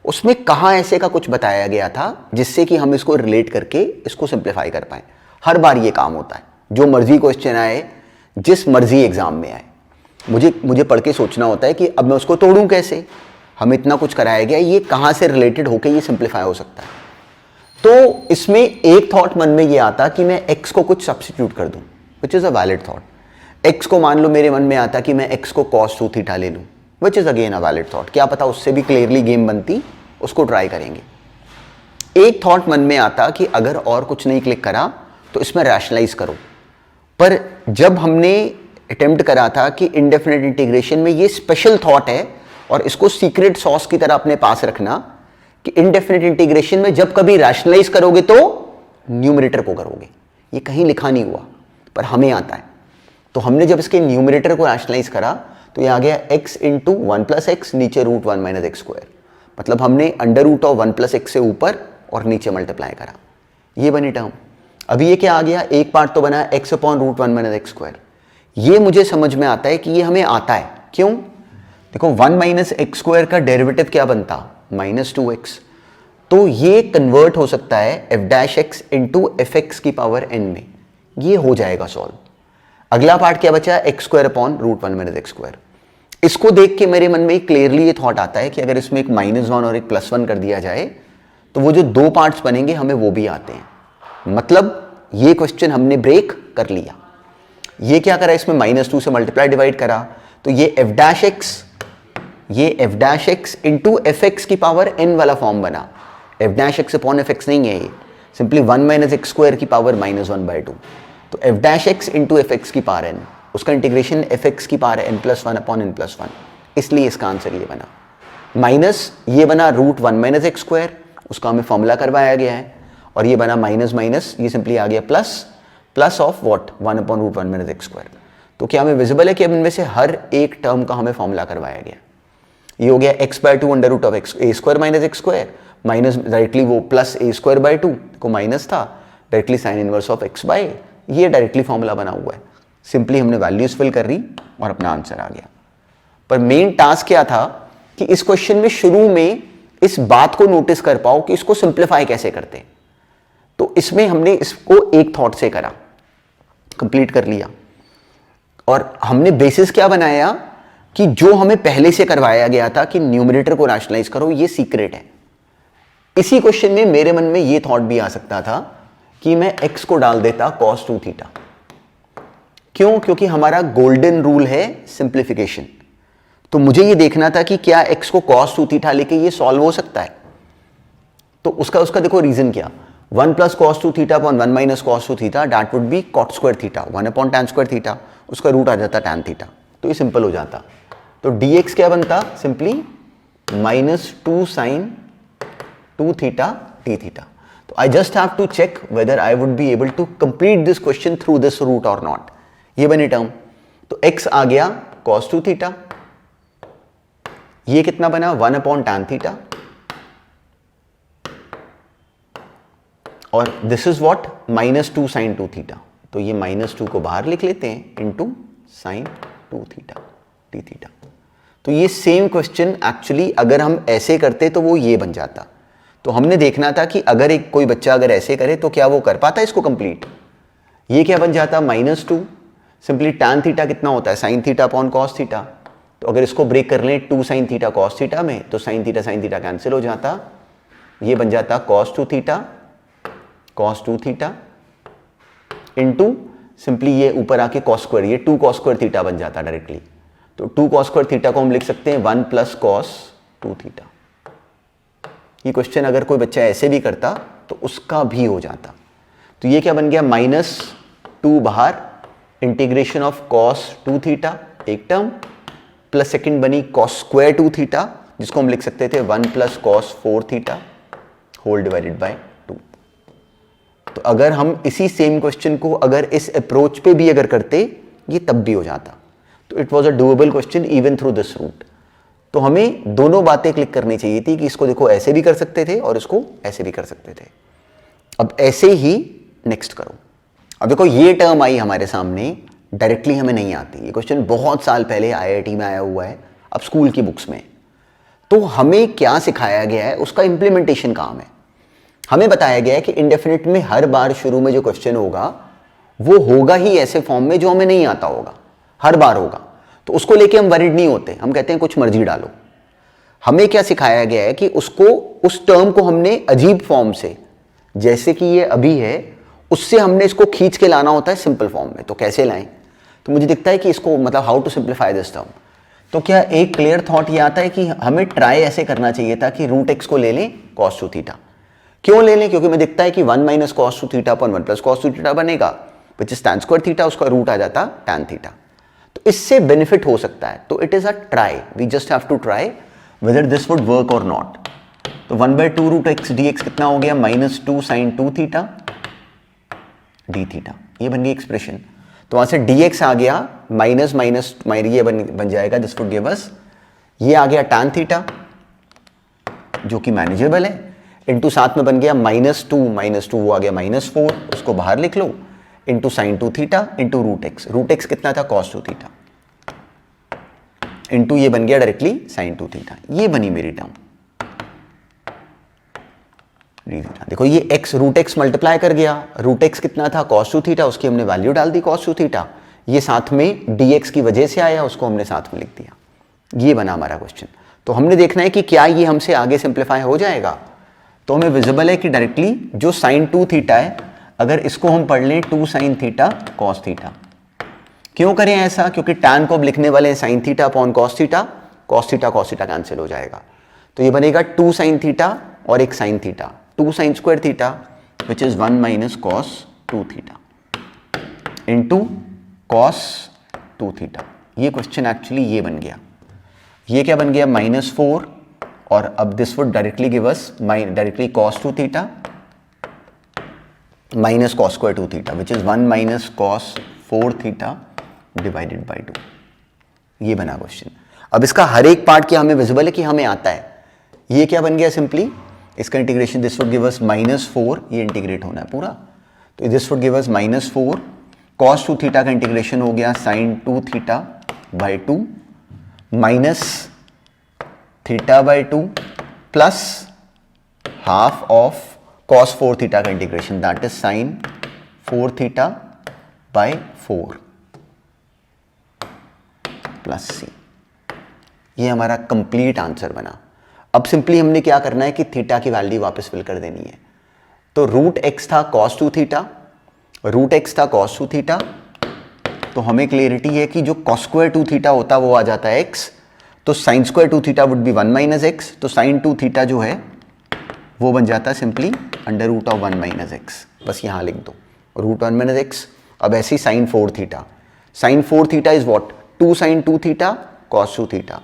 उसमें कहाँ ऐसे का कुछ बताया गया था जिससे कि हम इसको रिलेट करके इसको सिंप्लीफाई कर पाए। हर बार ये काम होता है, जो मर्जी क्वेश्चन आए, जिस मर्जी एग्जाम में आए, मुझे पढ़ के सोचना होता है कि अब मैं उसको तोड़ूं कैसे, हमें इतना कुछ कराया गया, ये कहाँ से रिलेटेड होकर ये सिंप्लीफाई हो सकता है। तो इसमें एक थॉट मन में ये आता कि मैं x को कुछ सब्स्टिट्यूट कर दूं, which is a valid thought. x को मान लो मेरे मन में आता कि मैं x को cos 2 थीटा ले लूं, which is again a valid thought. क्या पता उससे भी क्लियरली गेम बनती, उसको ट्राई करेंगे। एक थॉट मन में आता कि अगर और कुछ नहीं क्लिक करा तो इसमें रैशनलाइज करो, पर जब हमने अटेम्प्ट करा था कि इनडेफिनेट इंटीग्रेशन में ये स्पेशल थॉट है और इसको सीक्रेट सॉस की तरह अपने पास रखना कि इनडेफिनेट इंटीग्रेशन में जब कभी रैशनलाइज करोगे तो न्यूमरेटर को करोगे। ये कहीं लिखा नहीं हुआ, पर हमें आता है। तो हमने जब इसके न्यूमरेटर को रैशनलाइज करा तो ये आ गया x इंटू 1 प्लस एक्स, नीचे रूट 1 माइनस एक्स स्क्वायर। मतलब हमने under root of 1 plus x से ऊपर और नीचे मल्टीप्लाई करा, ये बनी टर्म। अभी ये क्या आ गया, एक पार्ट तो बना x upon root 1 minus x square. ये मुझे समझ में आता है कि ये हमें आता है, क्यों? देखो 1 माइनस एक्स स्क्वायर का डेरिवेटिव क्या बनता, माइनस 2x। तो ये कन्वर्ट हो सकता है f dash x into F x की पावर n में, ये हो जाएगा सॉल्व। अगला पार्ट क्या बचा, x square upon root 1 minus x square. इसको देख के मेरे मन में क्लियरली ये थॉट आता है कि अगर इसमें एक -1 और एक +1 कर दिया जाए तो वो जो दो पार्ट्स बनेंगे हमें वो भी आते हैं। मतलब ये क्वेश्चन हमने ब्रेक कर लिया। ये क्या करा, इसमें -2 से मल्टीप्लाई डिवाइड करा, तो ये f dash x into F x की पावर n वाला फॉर्म बना। f dash x upon F x नहीं है, ये सिंपली 1 माइनस एक्स स्क्वायर की पावर -1/2। तो f dash x into F x की पावर n, उसका इंटीग्रेशन एफ एक्स की पावर n+1 अपॉन n+1, इसलिए इसका आंसर ये बना। माइनस ये बना रूट 1 माइनस एक्स स्क्वायर, उसका हमें फॉर्मूला करवाया गया है, और ये बना माइनस माइनस, ये सिंपली आ गया plus of what, 1 upon root 1 minus x square. तो क्या हमें विजिबल है कि अब इनमें से हर एक टर्म का हमें फॉर्मूला करवाया गया। ये हो गया x/2 under root of x a square minus x square, minus directly वो प्लस a स्क्वायर बाई 2 को माइनस था, directly sine inverse of x by, ये डायरेक्टली फॉर्मूला बना हुआ है। सिंपली हमने वैल्यूज फिल कर रही और अपना आंसर आ गया। पर मेन टास्क क्या था कि इस क्वेश्चन में शुरू में इस बात को नोटिस कर पाओ कि इसको सिंप्लीफाई कैसे करते हैं। तो इसमें हमने इसको एक थॉट से करा, कंप्लीट कर लिया, और हमने बेसिस क्या बनाया कि जो हमें पहले से करवाया गया था कि न्यूमरेटर को रैशनलाइज करो, ये सीक्रेट है। इसी क्वेश्चन में मेरे मन में ये थॉट भी आ सकता था कि मैं x को डाल देता cos 2 थीटा। क्यों? क्योंकि हमारा गोल्डन रूल है सिंप्लीफिकेशन। तो मुझे ये देखना था कि क्या x को cos 2 थीटा लेके ये सॉल्व हो सकता है। तो उसका देखो रीजन क्या, 1 plus cos 2 theta upon 1 minus cos 2 theta, that would B cot square theta, 1 upon tan square theta, उसका रूट आ जाता tan थीटा, तो ये सिंपल हो जाता। तो dx क्या बनता, simply -2 sin 2 theta d theta. तो I just have to check whether I would be able to complete this question through this route और नॉट। ये बनी टर्म। तो x आ गया cos 2 थीटा ये कितना बना 1/tan थीटा, और this is what -2 sin 2 theta. तो ये -2 को बाहर लिख लेते हैं into sin 2 theta D theta. तो ये सेम क्वेश्चन एक्चुअली अगर हम ऐसे करते तो वो ये बन जाता। तो हमने देखना था कि अगर एक कोई बच्चा अगर ऐसे करे तो क्या वो कर पाता है इसको कंप्लीट। ये क्या बन जाता -2, सिंपली tan थीटा कितना होता है sin theta upon cos theta. तो अगर इसको ब्रेक कर लें 2 sin थीटा cos थीटा में, तो sin थीटा कैंसिल हो जाता। ये बन जाता cos 2 थीटा इनटू सिंपली ये ऊपर आके cos स्क्वायर, ये 2 cos स्क्वायर थीटा बन जाता डायरेक्टली। तो 2 cos स्क्वायर थीटा को हम लिख सकते हैं 1 + cos 2 थीटा। ये क्वेश्चन अगर कोई बच्चा ऐसे भी करता तो उसका भी हो जाता। तो ये क्या बन गया -2 बाहर, इंटीग्रेशन ऑफ cos 2 थीटा एक टर्म, प्लस सेकंड बनी cos स्क्वायर 2 थीटा, जिसको हम लिख सकते थे 1 + cos 4 theta whole divided by 2। तो अगर हम इसी सेम क्वेश्चन को अगर इस अप्रोच पे भी अगर करते, ये तब भी हो जाता। तो it was a doable question even through this route. तो हमें दोनों बातें क्लिक करनी चाहिए थी कि इसको देखो ऐसे भी कर सकते थे और इसको ऐसे भी कर सकते थे। अब ऐसे ही नेक्स्ट करो। अब देखो ये टर्म आई हमारे सामने, डायरेक्टली हमें नहीं आती। ये क्वेश्चन बहुत साल पहले आईआईटी में आया हुआ है, अब स्कूल की बुक्स में। तो हमें क्या सिखाया गया है, उसका इंप्लीमेंटेशन काम है। हमें बताया गया है कि इंडेफिनिट में हर बार शुरू में जो क्वेश्चन होगा वो होगा ही ऐसे फॉर्म में जो हमें नहीं आता होगा, हर बार होगा। तो उसको लेके हम वरीड नहीं होते, हम कहते हैं कुछ मर्जी डालो। हमें क्या सिखाया गया है कि उसको, उस टर्म को हमने अजीब फॉर्म से, जैसे कि ये अभी है, उससे हमने इसको खींच के लाना होता है सिंपल फॉर्म में। तो कैसे लाएं? तो मुझे दिखता है कि इसको मतलब how to simplify this term. तो क्या एक क्लियर थॉट ये आता है कि हमें ट्राई ऐसे करना चाहिए था कि √x को ले लें cos 2 थीटा। क्यों ले लें? क्योंकि मुझे दिखता है कि 1 - cos 2 theta upon 1 + cos 2 theta बनेगा, which is tan square theta, उसका रूट आ जाता tan थीटा। तो इससे बेनिफिट हो सकता है। तो it is a try, we just have to try whether this would work or not. तो 1/2 √x dx कितना हो गया -2 sin 2 थीटा डी थीटा। ये बन गई एक्सप्रेशन। तो वहां से dx आ गया माइनस ये बन जाएगा, दिस वुड गिव अस, ये आ गया tan थीटा जो कि मैनेजेबल है, इनटू साथ में बन गया -2 वो आ गया -4, उसको बाहर लिख लो, into sin 2 theta into √x कितना था cos 2 थीटा, इनटू ये बन गया डायरेक्टली sin 2 थीटा। ये बनी मेरी टर्म डी थीटा। देखो ये x √x मल्टीप्लाई कर गया, √x कितना था cos 2 थीटा, उसकी हमने वैल्यू डाल दी cos 2 थीटा। ये साथ में dx की वजह से आया, उसको हमने साथ में लिख दिया। ये बना हमारा क्वेश्चन। तो हमने देखना है कि क्या ये हमसे आगे सिंप्लीफाई हो जाएगा। तो हमें विजिबल है कि डायरेक्टली जो sin 2 थीटा है, अगर इसको हम पढ़ लें 2 sin थीटा cos थीटा। क्यों करें ऐसा? क्योंकि tan को अब लिखने वाले हैं sin theta upon cos theta, cos theta cancel हो जाएगा। तो ये बनेगा 2 sin थीटा और एक sin theta, 2 sin square theta which is 1 - cos 2 theta into cos 2 theta. ये क्वेश्चन एक्चुअली ये बन गया। ये क्या बन गया -4, और अब this would directly give us directly cos 2 theta minus cos square 2 theta which is 1 - cos 4 theta divided by 2। ये बना क्वेश्चन। अब इसका हर एक पार्ट क्या हमें विजिबल है कि हमें आता है। ये क्या बन गया सिंपली, इसका integration this would give us -4, ये इंटीग्रेट होना है पूरा। तो this would give us -4, cos 2 theta का इंटीग्रेशन हो गया sin 2 theta by 2 minus theta by 2 plus half of cos 4 theta का integration, that is sin 4 theta by 4 plus c। ये हमारा कंप्लीट आंसर बना। अब सिंपली हमने क्या करना है कि थीटा की वैल्यू वापस फिल कर देनी है। तो √x था cos 2 थीटा, √x था cos 2 थीटा। तो हमें क्लियरिटी है कि जो cos स्क्वायर 2 थीटा होता वो आ जाता है x, तो sin square 2 theta would be 1 - x, तो sin 2 थीटा जो है वो बन जाता है सिंपली √1 - x। बस यहां लिख दो √1 - x। अब ऐसे ही sin 4 theta, sin 4 theta is what 2 sin 2 theta cos 2 theta.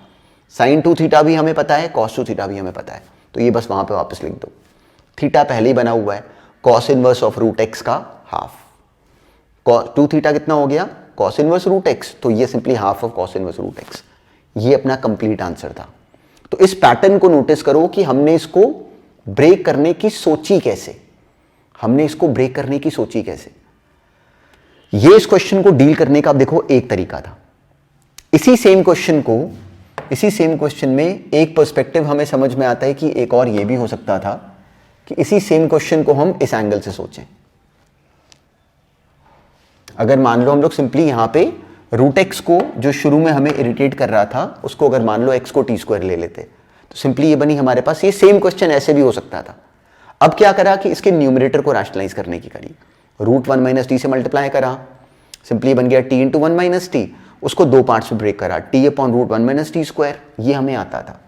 sin 2 theta भी हमें पता है, cos 2 थीटा भी हमें पता है, तो ये बस वहां पे वापस लिख दो। थीटा पहले ही बना हुआ है, cos इनवर्स ऑफ √x का हाफ। 2 थीटा कितना हो गया cos इनवर्स √x, तो ये simply half of cos inverse √x। ये अपना कंप्लीट आंसर था। तो इस पैटर्न को नोटिस करो कि हमने इसको ब्रेक करने की सोची कैसे, ये इस क्वेश्चन को डील करने का देखो एक तरीका था। इसी सेम क्वेश्चन में एक पर्सपेक्टिव हमें समझ में आता है कि एक और ये भी हो सकता था कि इसी सेम क्वेश्चन को हम इस एंगल से सोचें। अगर मान लो हम लोग सिंपली यहां पे रूट एक्स को, जो शुरू में हमें इरिटेट कर रहा था, उसको अगर मान लो एक्स को टी स्क्वायर ले लेते, तो सिंपली ये बनी हमारे पास, ये सेम क्वेश्चन ऐसे भी हो सकता था। अब क्या करा कि इसके न्यूमरेटर को रैशनलाइज करने की करी, रूट 1 माइनस टी से मल्टीप्लाई करा, सिंपली बन गया टी इंटू 1 माइनस टी, उसको दो पार्ट्स में ब्रेक करा, t upon root 1 minus t square, ये हमें आता था।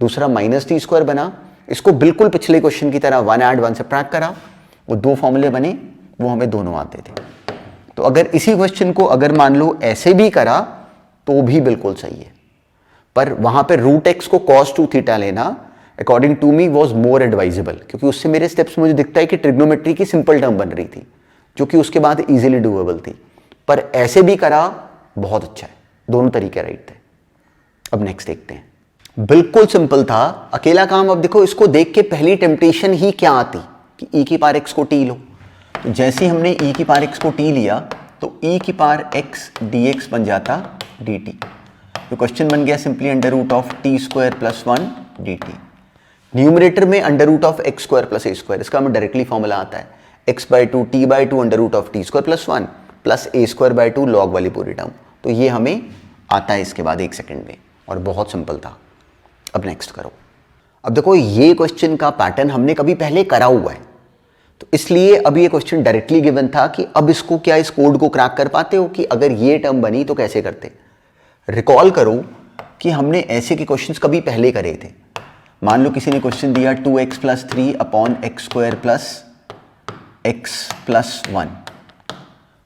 दूसरा माइनस टी स्क्वायर बना, इसको बिल्कुल पिछले क्वेश्चन की तरह 1 ऐड 1 सब्ट्रैक्ट करा, वो दो फॉर्मूले बने, वो हमें दोनों आते थे। तो अगर इसी क्वेश्चन को अगर मान लो ऐसे भी करा तो भी बिल्कुल सही है, पर वहां पे रूट एक्स को cos 2 थीटा लेना according to me was more advisable, क्योंकि उससे मेरे स्टेप्स मुझे दिखता है कि ट्रिग्नोमेट्री की सिंपल टर्म बन रही थी, जो कि उसके बाद इजीली डूएबल थी। पर ऐसे भी करा बहुत अच्छा है, दोनों तरीके राइट थे। अब नेक्स्ट देखते हैं, बिल्कुल सिंपल था, अकेला काम। अब देखो इसको देख के पहली टेम्पटेशन ही क्या आती कि e की पावर x को t लो, तो जैसे ही हमने e की पावर x को t लिया तो e की पावर x dx बन जाता dt। तो क्वेश्चन बन गया simply under root of t square plus 1 dt। Numerator में under root of x square plus A square, इसका हमें डायरेक्टली फॉर्मूला आता है x/2 t/2 under root of t square plus 1 plus A square by 2 log वाली पूरी term. तो ये हमें आता है इसके बाद 1 सेकेंड में, और बहुत सिंपल था। अब नेक्स्ट करो। अब देखो ये क्वेश्चन का पैटर्न हमने कभी पहले करा हुआ है, तो इसलिए अब ये क्वेश्चन डायरेक्टली गिवन था कि अब इसको क्या इस कोड को क्रैक कर पाते हो कि अगर ये टर्म बनी तो कैसे करते। रिकॉल करो कि हमने ऐसे के क्वेश्चंस कभी पहले करे थे। मान लो किसी ने क्वेश्चन दिया 2x plus 3 upon x square plus x plus 1,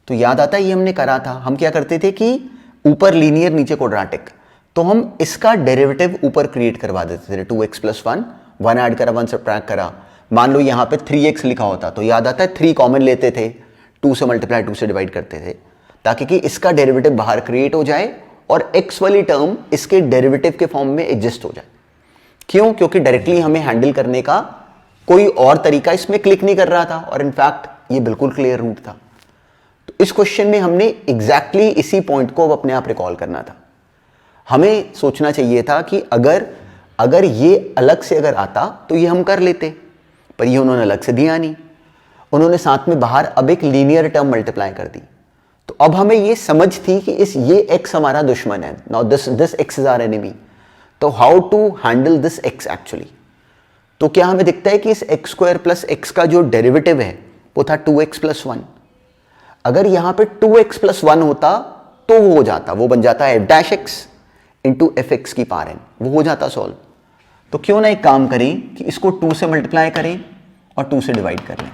तो याद आता है ये हमने करा था। हम क्या करते थे कि ऊपर लीनियर नीचे क्वाड्रेटिक, तो हम इसका डेरिवेटिव ऊपर क्रिएट करवा देते थे। 2x प्लस 1 ऐड करा 1 सब्ट्रैक्ट करा। मान लो यहाँ पे 3x लिखा होता तो याद आता है 3 कॉमन लेते थे, 2 से मल्टीप्लाई 2 से डिवाइड करते थे, ताकि कि इसका डेरिवेटिव बाहर क्रिएट हो जाए और x वाली टर्म इसके डेरिवेटिव के फॉर्म में एडजस्ट हो जाए। क्यों? क्योंकि डायरेक्टली हमें हैंडल करने का कोई और तरीका इसमें क्लिक नहीं कर रहा था, और इनफैक्ट ये बिल्कुल क्लियर रूट था। तो इस क्वेश्चन में हमने एग्जैक्टली इसी पॉइंट को अब अपने आप रिकॉल करना था। हमें सोचना चाहिए था कि अगर ये अलग से अगर आता तो ये हम कर लेते, पर ये उन्होंने अलग से दिया नहीं, उन्होंने साथ में बाहर अब एक लीनियर टर्म मल्टीप्लाई कर दी। तो अब हमें ये समझ थी कि ये x हमारा दुश्मन है, now this x is our enemy, तो how to handle this x actually. तो क्या हमें दिखता है कि इस x स्क्वायर प्लस x का जो डेरिवेटिव है वो था 2x प्लस 1। अगर यहां पे 2x प्लस 1 होता तो वो हो जाता, वो बन जाता है f dash x into F x की पावर n, वो हो जाता सॉल्व। तो क्यों ना एक काम करें कि इसको 2 से मल्टीप्लाई करें और 2 से डिवाइड कर लें,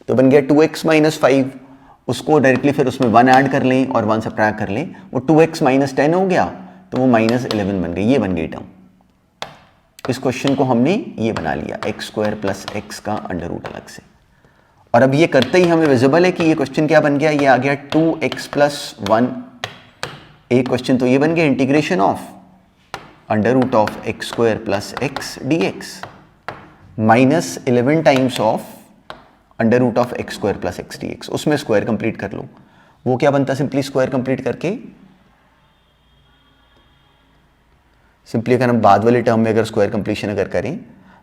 तो बन गया 2x माइनस 5, उसको डायरेक्टली फिर उसमें 1 ऐड कर लें और 1 सब्ट्रैक्ट कर लें, वो 2x माइनस 10 हो गया, तो वो माइनस 11 बन गई, ये बन गई टर्म। इस क्वेश्चन को हमने ये बना लिया एक्स स्क्वायर प्लस एक्स का अंडर रूट अलग से, और अब ये करते ही हमें विजिबल है कि ये क्वेश्चन क्या बन गया, ये आ गया 2x प्लस 1। एक क्वेश्चन तो ये बन गया integration of under root of x square plus x d x minus 11 times of under root of x square plus x d x. उसमें स्क्वायर कंप्लीट कर लो, वो क्या बनता, सिंपली स्क्वायर कंप्लीट करके सिंपली अगर हम बाद वाले टर्म में अगर स्क्वायर कंप्लीशन अगर करें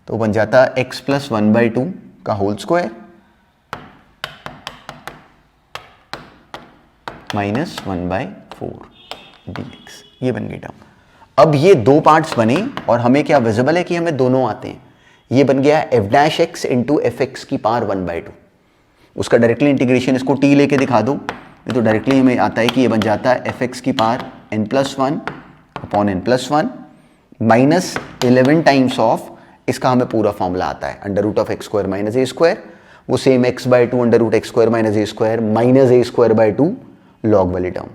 तो बन जाता x प्लस 1/2 का होल स्क्वायर माइनस 1/4 dx, ये बन गई टर्म। अब ये दो पार्ट्स बने और हमें क्या विजिबल है कि हमें दोनों आते हैं। ये बन गया f dash x into F x की पावर 1/2। उसका डायरेक्टली इंटीग्रेशन इसको t लेके दिखा दो, तो डायरेक्टली हमें आता है कि ये बन जाता है एफ एक्स की power n+1 upon n+1 minus 11 times of, इसका हमें पूरा फॉर्मूला आता है under root of x square minus a square, वो same x/2 under root x square minus a square minus a square by 2 log वाली term.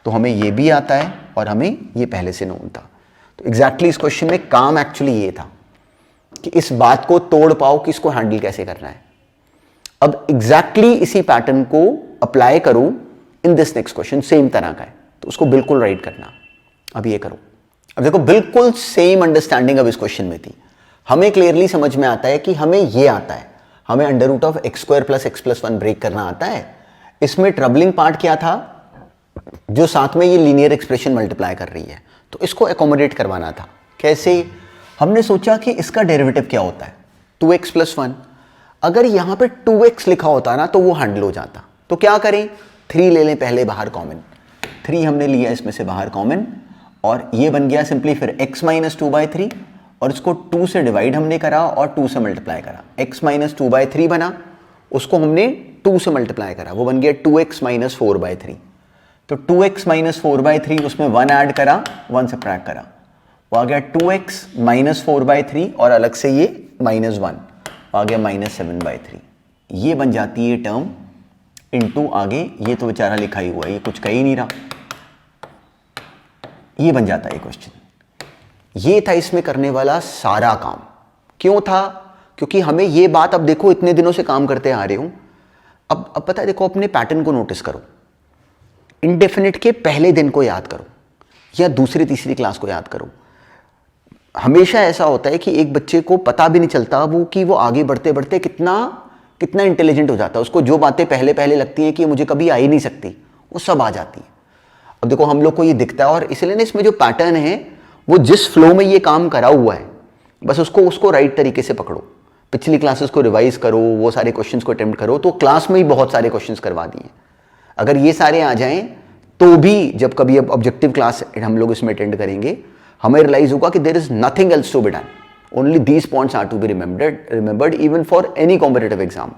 तो हमें ये भी आता है और हमें ये पहले से नोन था। तो एग्जैक्टली इस क्वेश्चन में काम एक्चुअली ये था कि इस बात को तोड़ पाओ कि इसको हैंडल कैसे करना है। अब एग्जैक्टली इसी पैटर्न को अप्लाई करो in this next question, same तरह का है, तो उसको बिल्कुल राइट करना। अब ये करो, अब देखो बिल्कुल सेम अंडरस्टैंडिंग अब इस क्वेश्चन में थी। हमें क्लियरली समझ में आता है कि हमें ये आता है, हमें under root of x square plus x plus one break करना आता है। इसमें ट्रबलिंग पार्ट क्या था, जो साथ में ये लीनियर एक्सप्रेशन मल्टीप्लाई कर रही है, तो इसको एकोमोडेट करवाना था। कैसे? हमने सोचा कि इसका डेरिवेटिव क्या होता है, 2x प्लस वन। अगर यहां पे 2x लिखा होता ना तो वो हैंडल हो जाता। तो क्या करें, 3 ले लें पहले बाहर कॉमन, 3 हमने लिया इसमें से बाहर कॉमन, और ये बन गया सिंपली फिर x माइनस 2/3, और इसको 2 से डिवाइड हमने करा और 2 से मल्टीप्लाई करा। x माइनस 2/3 बना, उसको हमने 2 से मल्टीप्लाई करा, वो बन गया 2x माइनस 4/3। तो 2x माइनस 4/3, उसमें 1 ऐड करा, 1 सब्ट्रैक्ट करा, वो आ गया 2x माइनस 4/3, और अलग से ये -1 आ गया -7/3। ये बन जाती है टर्म इनटू आगे, ये तो बेचारा लिखा ही हुआ है, ये कुछ कह ही नहीं रहा, ये बन जाता है क्वेश्चन। ये था इसमें करने वाला सारा काम। क्यों था? क्योंकि हमें ये बात, अब देखो इतने दिनों से काम करते आ रहे हूं, अब पता है, देखो अपने पैटर्न को नोटिस करो। इंडेफिनिट के पहले दिन को याद करो या दूसरी तीसरी क्लास को याद करो। हमेशा ऐसा होता है कि एक बच्चे को पता भी नहीं चलता वो कि वो आगे बढ़ते बढ़ते कितना इंटेलिजेंट हो जाता है। उसको जो बातें पहले पहले लगती हैं कि मुझे कभी आ ही नहीं सकती, वो सब आ जाती है। अब देखो हम लोग को ये दिखता है, और इसलिए ना इसमें जो पैटर्न है वो जिस फ्लो में ये काम करा हुआ है, बस उसको राइट तरीके से पकड़ो। पिछली क्लासेस को रिवाइज करो, वो सारे क्वेश्चंस को अटेम्प्ट करो, तो क्लास में ही बहुत सारे क्वेश्चंस करवा दिए। अगर ये सारे आ जाएं तो भी जब कभी अब ऑब्जेक्टिव क्लास हम लोग इसमें अटेंड करेंगे, हमें रियलाइज होगा कि there is nothing else to be done, only these points are to be remembered even for any competitive exam.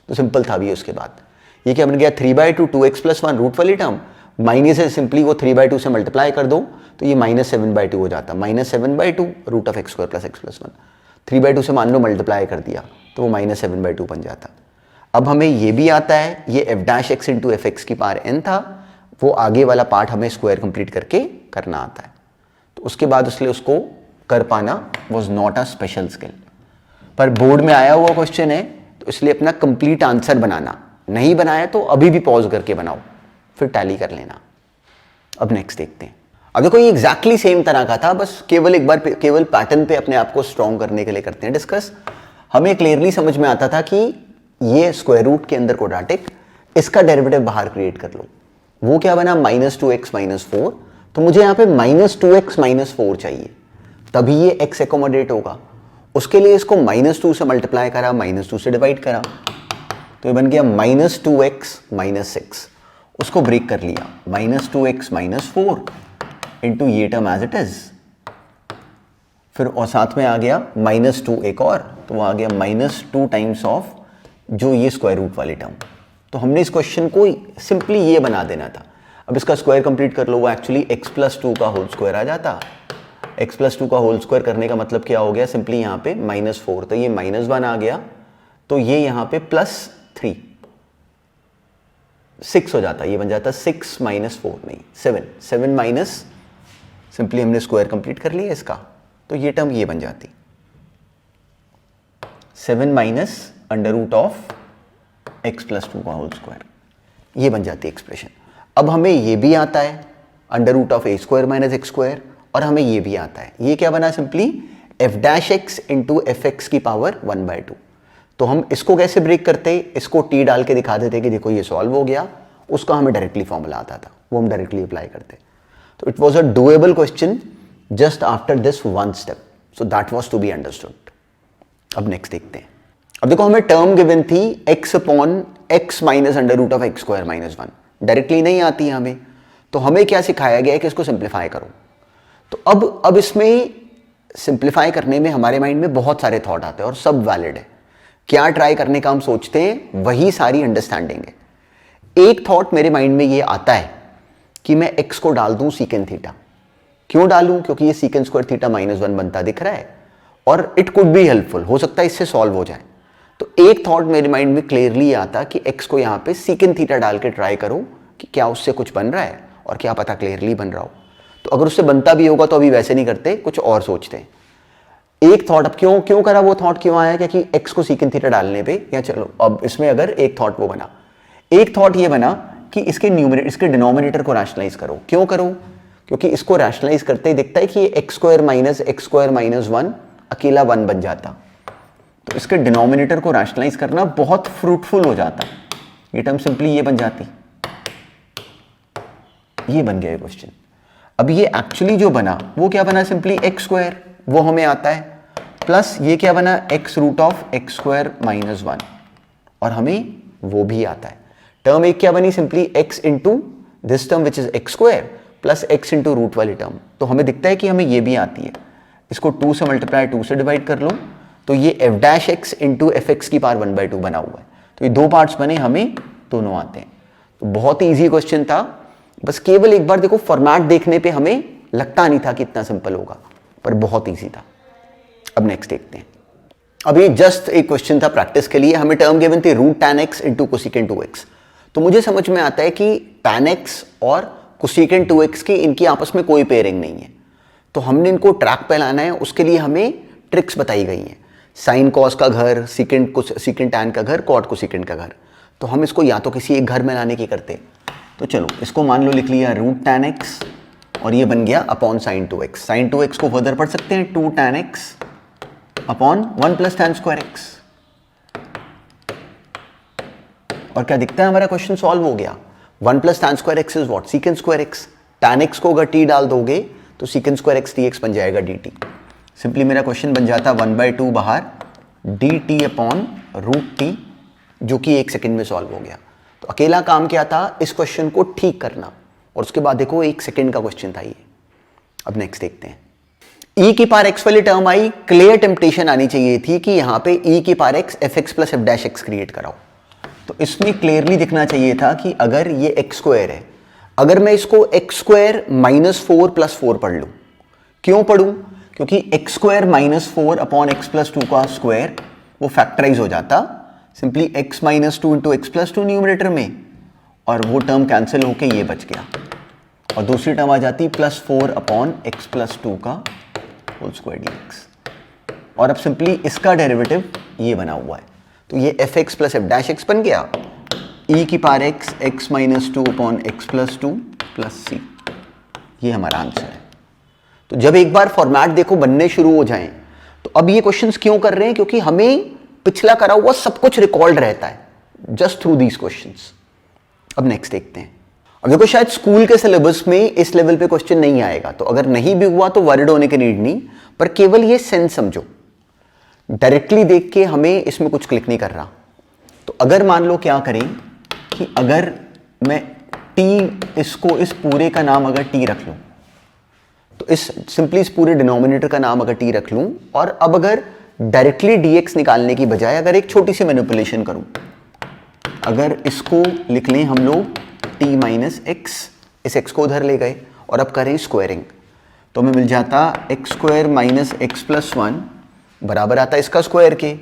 तो सिंपल था भी। उसके बाद ये क्या बन गया, 3/2 2x प्लस 1 रूट वाली टर्म, माइनस से सिंपली वो 3/2 से मल्टीप्लाई कर दो तो ये -7/2 हो जाता, -7/2 root of x square plus x plus 1। 3/2 से मान लो मल्टीप्लाई कर दिया तो वो -7/2 बन जाता। अब हमें ये भी आता है, ये f' इंटू एफ एक्स की पावर n था, वो आगे वाला पार्ट हमें स्क्वायर कंप्लीट करके करना आता है। तो उसके बाद इसलिए उसको कर पाना was not a special skill, पर बोर्ड में आया हुआ क्वेश्चन है तो इसलिए अपना कंप्लीट आंसर बनाना। नहीं बनाया तो अभी भी पॉज करके बनाओ, फिर टैली कर लेना। अब नेक्स्ट देखते हैं। अब देखो ये एग्जैक्टली सेम तरह का था, बस केवल एक बार केवल पैटर्न पे अपने आप को स्ट्रॉन्ग करने के लिए करते हैं डिस्कस। हमें क्लियरली समझ में आता था कि ये स्क्वायर रूट के अंदर क्वाड्रेटिक, इसका डेरिवेटिव बाहर क्रिएट कर लो। वो क्या बना, -2x - 4। तो मुझे यहाँ पे -2x - 4 चाहिए, तभी ये x एकोमोडेट होगा। उसके लिए इसको -2 से मल्टीप्लाई करा, -2 से डिवाइड करा, तो ये बन गया -2x - 6। उसको ब्रेक कर लिया, -2x - 4 इंटू ये टर्म एज इट इज, फिर और साथ में आ गया -2 एक और, तो वो आ गया -2 टाइम्स ऑफ जो ये स्क्वायर रूट वाली टर्म। तो हमने इस क्वेश्चन को सिंपली ये बना देना था। अब इसका स्क्वायर कंप्लीट कर लो, वो एक्चुअली x + 2 का होल स्क्वायर आ जाता। x + 2 का होल स्क्वायर करने का मतलब क्या हो गया, सिंपली यहाँ पे -4, तो ये -1 आ गया, तो ये यहाँ पे +3 6 हो जाता, ये बन जाता 6 - 4 नहीं 7 माइनस, सिंपली हमने स्क्वायर कंप्लीट कर लिया इसका, तो ये टर्म ये बन जाती 7 माइनस √(x + 2 का होल स्क्वायर, ये बन जाती एक्सप्रेशन। अब हमें ये भी आता है √(a² - x², और हमें ये भी आता है, ये क्या बना, simply f' into F x की पावर 1/2। तो हम इसको कैसे ब्रेक करते, इसको t डाल के दिखा देते कि देखो ये सॉल्व हो गया। उसका हमें डायरेक्टली फॉर्मूला आता था, वो हम डायरेक्टली अप्लाई करते। तो it was a doable question just after this one step, so that was to be understood. अब नेक्स्ट देखते हैं। अब देखो हमें टर्म गिवन थी x/x माइनस √(x² - 1), डायरेक्टली नहीं आती हमें, तो हमें क्या सिखाया गया है कि इसको सिंप्लीफाई करो। तो अब इसमें सिंप्लीफाई करने में हमारे माइंड में बहुत सारे थॉट आते हैं और सब वैलिड है। क्या ट्राई करने का हम सोचते हैं वही सारी अंडरस्टैंडिंग है। एक थॉट मेरे माइंड में ये आता है कि मैं x को डाल दूं सीकेंट थीटा। क्यों डालूं, क्योंकि ये सीकेंट स्क्वायर थीटा -1 बनता दिख रहा है और इट कुड बी हेल्पफुल, हो सकता है इससे सॉल्व हो जाए। तो एक थॉट मेरे माइंड में क्लियरली आता कि x को यहाँ पे सीकेंट थीटा डाल के ट्राई करो कि क्या उससे कुछ बन रहा है, और क्या पता क्लियरली बन रहा हो। तो अगर उससे बनता भी होगा तो अभी वैसे नहीं करते, कुछ और सोचते हैं। एक थॉट, अब क्यों करा, वो थॉट क्यों आया, क्योंकि x को सीकेंट थीटा डालने पे, या चलो अब इसमें अगर एक थॉट वो बना, एक थॉट ये बना कि इसके डिनोमिनेटर को रैशनलाइज करो। क्यों करो, क्योंकि इसको रैशनलाइज करते ही दिखता है कि ये एक्स स्क्वायर माइनस वन अकेला 1 बन जाता, तो इसके डिनोमिनेटर को रैशनलाइज करना बहुत फ्रूटफुल हो जाता। ये टर्म सिंपली ये बन जाती, ये बन गया क्वेश्चन। अब ये एक्चुअली जो बना वो क्या बना, सिंपली एक्स स्क्वायर, वो हमें आता है, प्लस ये क्या बना, x root of x square minus 1, और हमें वो भी आता है। टर्म एक क्या बनी, simply x into this term which is x square plus x into root वाली टर्म, तो हमें दिखता है कि हमें ये भी आती है। इसको 2 से मल्टीप्लाई 2 से डिवाइड कर लो, तो ये F dash x into F x की पावर 1/2 बना हुआ है। तो ये 2 पार्ट्स बने, हमें दोनों आते हैं। तो बहुत ही ईजी क्वेश्चन था, बस केवल एक बार देखो फॉर्मेट देखने पे हमें लगता नहीं था कि इतना सिंपल होगा, पर बहुत ईजी था। अब नेक्स्ट देखते हैं। अब ये जस्ट एक क्वेश्चन था प्रैक्टिस के लिए, हमें टर्म गिवन थी root tan x into cosecant 2x। तो मुझे समझ में आता है कि tan x और कोसिकेंट 2x की इनकी आपस में कोई पेयरिंग नहीं है, तो हमने इनको ट्रैक पे लाना है। उसके लिए हमें ट्रिक्स बताई गई हैं, साइन कॉस का घर, सीकेंट टैन का घर, कॉट कोसिकेंट का घर। तो हम इसको या तो किसी एक घर में लाने की करते, तो चलो इसको मान लो लिख लिया रूट tan x, और ये बन गया upon sine 2x। Sign 2x को फर्दर पढ़ सकते हैं 2 tan x upon 1 plus tan square x, और क्या दिखता है, हमारा क्वेश्चन सॉल्व हो गया। 1 plus tan square x is what, secant square x। tan x को अगर t डाल दोगे तो सीकेंट स्क्वायर x dx बन जाएगा dt। सिंपली मेरा क्वेश्चन बन जाता 1/2 बाहर dt अपॉन रूट t, जो कि 1 सेकेंड में सॉल्व हो गया। तो अकेला काम क्या था, इस क्वेश्चन को ठीक करना, और उसके बाद देखो 1 सेकेंड का क्वेश्चन था ये। अब नेक्स्ट देखते हैं। e की पावर x वाली टर्म आई, क्लियर टेम्पटेशन आनी चाहिए थी कि यहां पे e की power x F x plus f dash x create कराओ। तो इसमें क्लियरली दिखना चाहिए था कि अगर ये एक्स स्क्वायर है, अगर मैं इसको एक्स स्क्वायर माइनस 4 प्लस 4 पढ़ लूं, क्यों पढ़ूं, क्योंकि x square minus 4 upon x plus 2 का स्क्वायर वो फैक्टराइज हो जाता, simply x minus 2 into x plus 2 numerator में, और वो टर्म कैंसिल होके ये बच गया, और दूसरी टर्म आ जाती प्लस 4 अपॉन एक्स प्लस 2 का होल स्क्वायर dx। और अब सिंपली इसका डेरिवेटिव ये बना हुआ है, तो ये f x plus f dash x बन गया, e की power x x minus 2 upon x plus 2 plus c, ये हमारा आंसर है। तो जब एक बार फॉर्मेट देखो बनने शुरू हो जाएं, तो अब ये क्वेश्चंस क्यों कर रहे हैं, क्योंकि हमें पिछला करा हुआ सब कुछ रिकॉर्ड रहता है जस्ट थ्रू दीज क्वेश्चंस। अब नेक्स्ट देखते हैं। अब देखो शायद स्कूल के सिलेबस में इस लेवल पे क्वेश्चन नहीं आएगा, तो अगर नहीं भी हुआ तो वरिड होने की नीड नहीं, पर केवल ये सेंस समझो, डायरेक्टली देख के हमें इसमें कुछ क्लिक नहीं कर रहा। तो अगर मान लो क्या करें कि अगर मैं t, इसको इस पूरे का नाम अगर t रख लूं, तो इस सिंपली इस पूरे डिनोमिनेटर का नाम अगर t रख लूं, और अब अगर डायरेक्टली dx निकालने की बजाय अगर एक छोटी सी मैनिपुलेशन करूं, अगर इसको लिख लें हम लोग t माइनस एक्स, इस x को उधर ले गए और अब करें स्क्वायरिंग, तो हमें मिल जाता x square minus x plus 1 बराबर आता है इसका स्क्वायर के,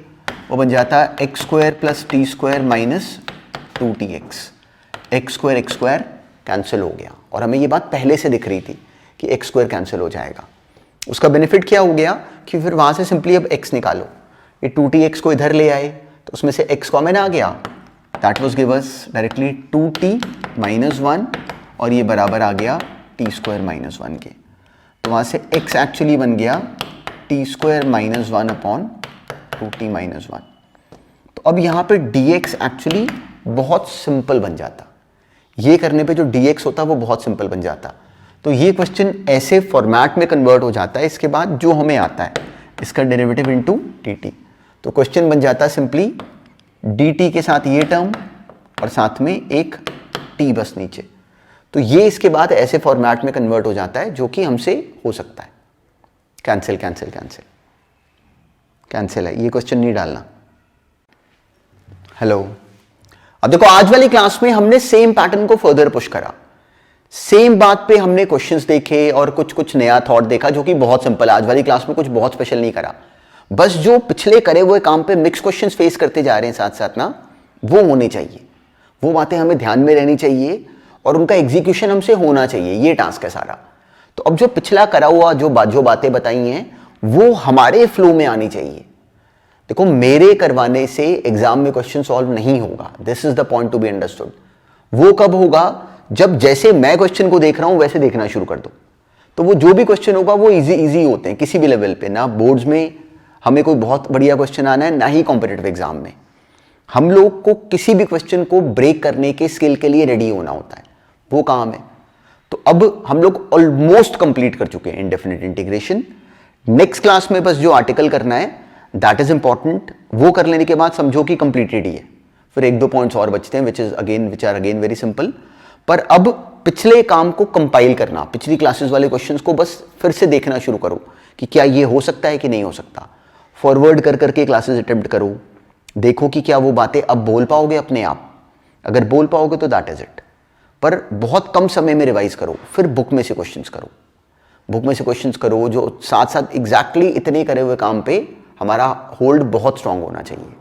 वो बन जाता है x square plus T square minus 2t x। X square cancel हो गया, और हमें ये बात पहले से दिख रही थी कि एक्स स्क्वायर कैंसिल हो जाएगा। उसका बेनिफिट क्या हो गया कि फिर वहां से सिंपली अब x निकालो, ये 2t x को इधर ले आए तो उसमें से x कॉमन आ गया, that was give us directly 2t minus 1, और ये बराबर आ गया t स्क्वायर माइनस 1 के। तो वहां से x एक्चुअली बन गया t square minus 1 upon 2t minus 1। तो अब यहाँ पे dx एक्चुअली बहुत सिंपल बन जाता, ये करने पे जो dx होता वो बहुत सिंपल बन जाता। तो ये क्वेश्चन ऐसे फॉर्मेट में कन्वर्ट हो जाता है, इसके बाद जो हमें आता है इसका डेरिवेटिव इनटू dt। तो क्वेश्चन बन जाता है सिंपली dt के साथ ये टर्म और साथ में एक t बस नीचे। तो ये इसके बाद ऐसे फॉर्मेट में कन्वर्ट हो जाता है जो कि हमसे हो सकता है। कैंसिल कैंसिल कैंसिल कैंसिल है, ये क्वेश्चन नहीं डालना। हेलो, अब देखो आज वाली क्लास में हमने सेम पैटर्न को फर्दर पुश करा, सेम बात पे हमने क्वेश्चंस देखे और कुछ नया थॉट देखा जो कि बहुत सिंपल। आज वाली क्लास में कुछ बहुत स्पेशल नहीं करा, बस जो पिछले करे हुए काम पे मिक्स क्वेश्चंस फेस करते जा रहे हैं साथ साथ ना, वो होने चाहिए, वो बातें हमें ध्यान में रहनी चाहिए और उनका एग्जीक्यूशन हमसे होना चाहिए, ये टास्क है सारा। तो अब जो पिछला करा हुआ जो बातें बताई हैं वो हमारे फ्लो में आनी चाहिए। देखो मेरे करवाने से एग्जाम में क्वेश्चन सॉल्व नहीं होगा, this is the point two be understood. वो कब होगा, जब जैसे मैं क्वेश्चन को देख रहा हूं वैसे देखना शुरू कर दो। तो वो जो भी क्वेश्चन होगा वो इजी इजी होते हैं किसी भी लेवल पे। ना बोर्ड्स में हमें कोई बहुत बढ़िया क्वेश्चन आना है, ना ही कॉम्पिटिटिव एग्जाम में। हम लोग को किसी भी क्वेश्चन को ब्रेक करने के स्किल के लिए रेडी होना होता है, वो काम है। तो अब हम लोग ऑलमोस्ट कंप्लीट कर चुके हैं इंडेफिनिट इंटीग्रेशन। नेक्स्ट क्लास में बस जो आर्टिकल करना है दैट इज इंपॉर्टेंट, वो कर लेने के बाद समझो कि कंप्लीटेड ही है। फिर एक दो पॉइंट्स और बचते हैं which are again very simple. पर अब पिछले काम को कंपाइल करना, पिछली क्लासेस वाले क्वेश्चंस को बस फिर से देखना शुरू करो कि क्या ये हो सकता है कि नहीं हो सकता। फॉरवर्ड कर करके क्लासेस अटेम्प्ट करो, देखो कि क्या वो बातें अब बोल पाओगे अपने आप। अगर बोल पाओगे तो दैट इज इट। पर बहुत कम समय में रिवाइज करो, फिर बुक में से क्वेश्चंस करो। बुक में से क्वेश्चंस करो जो साथ साथ एग्जैक्टली इतने करे हुए काम पे हमारा होल्ड बहुत स्ट्रांग होना चाहिए।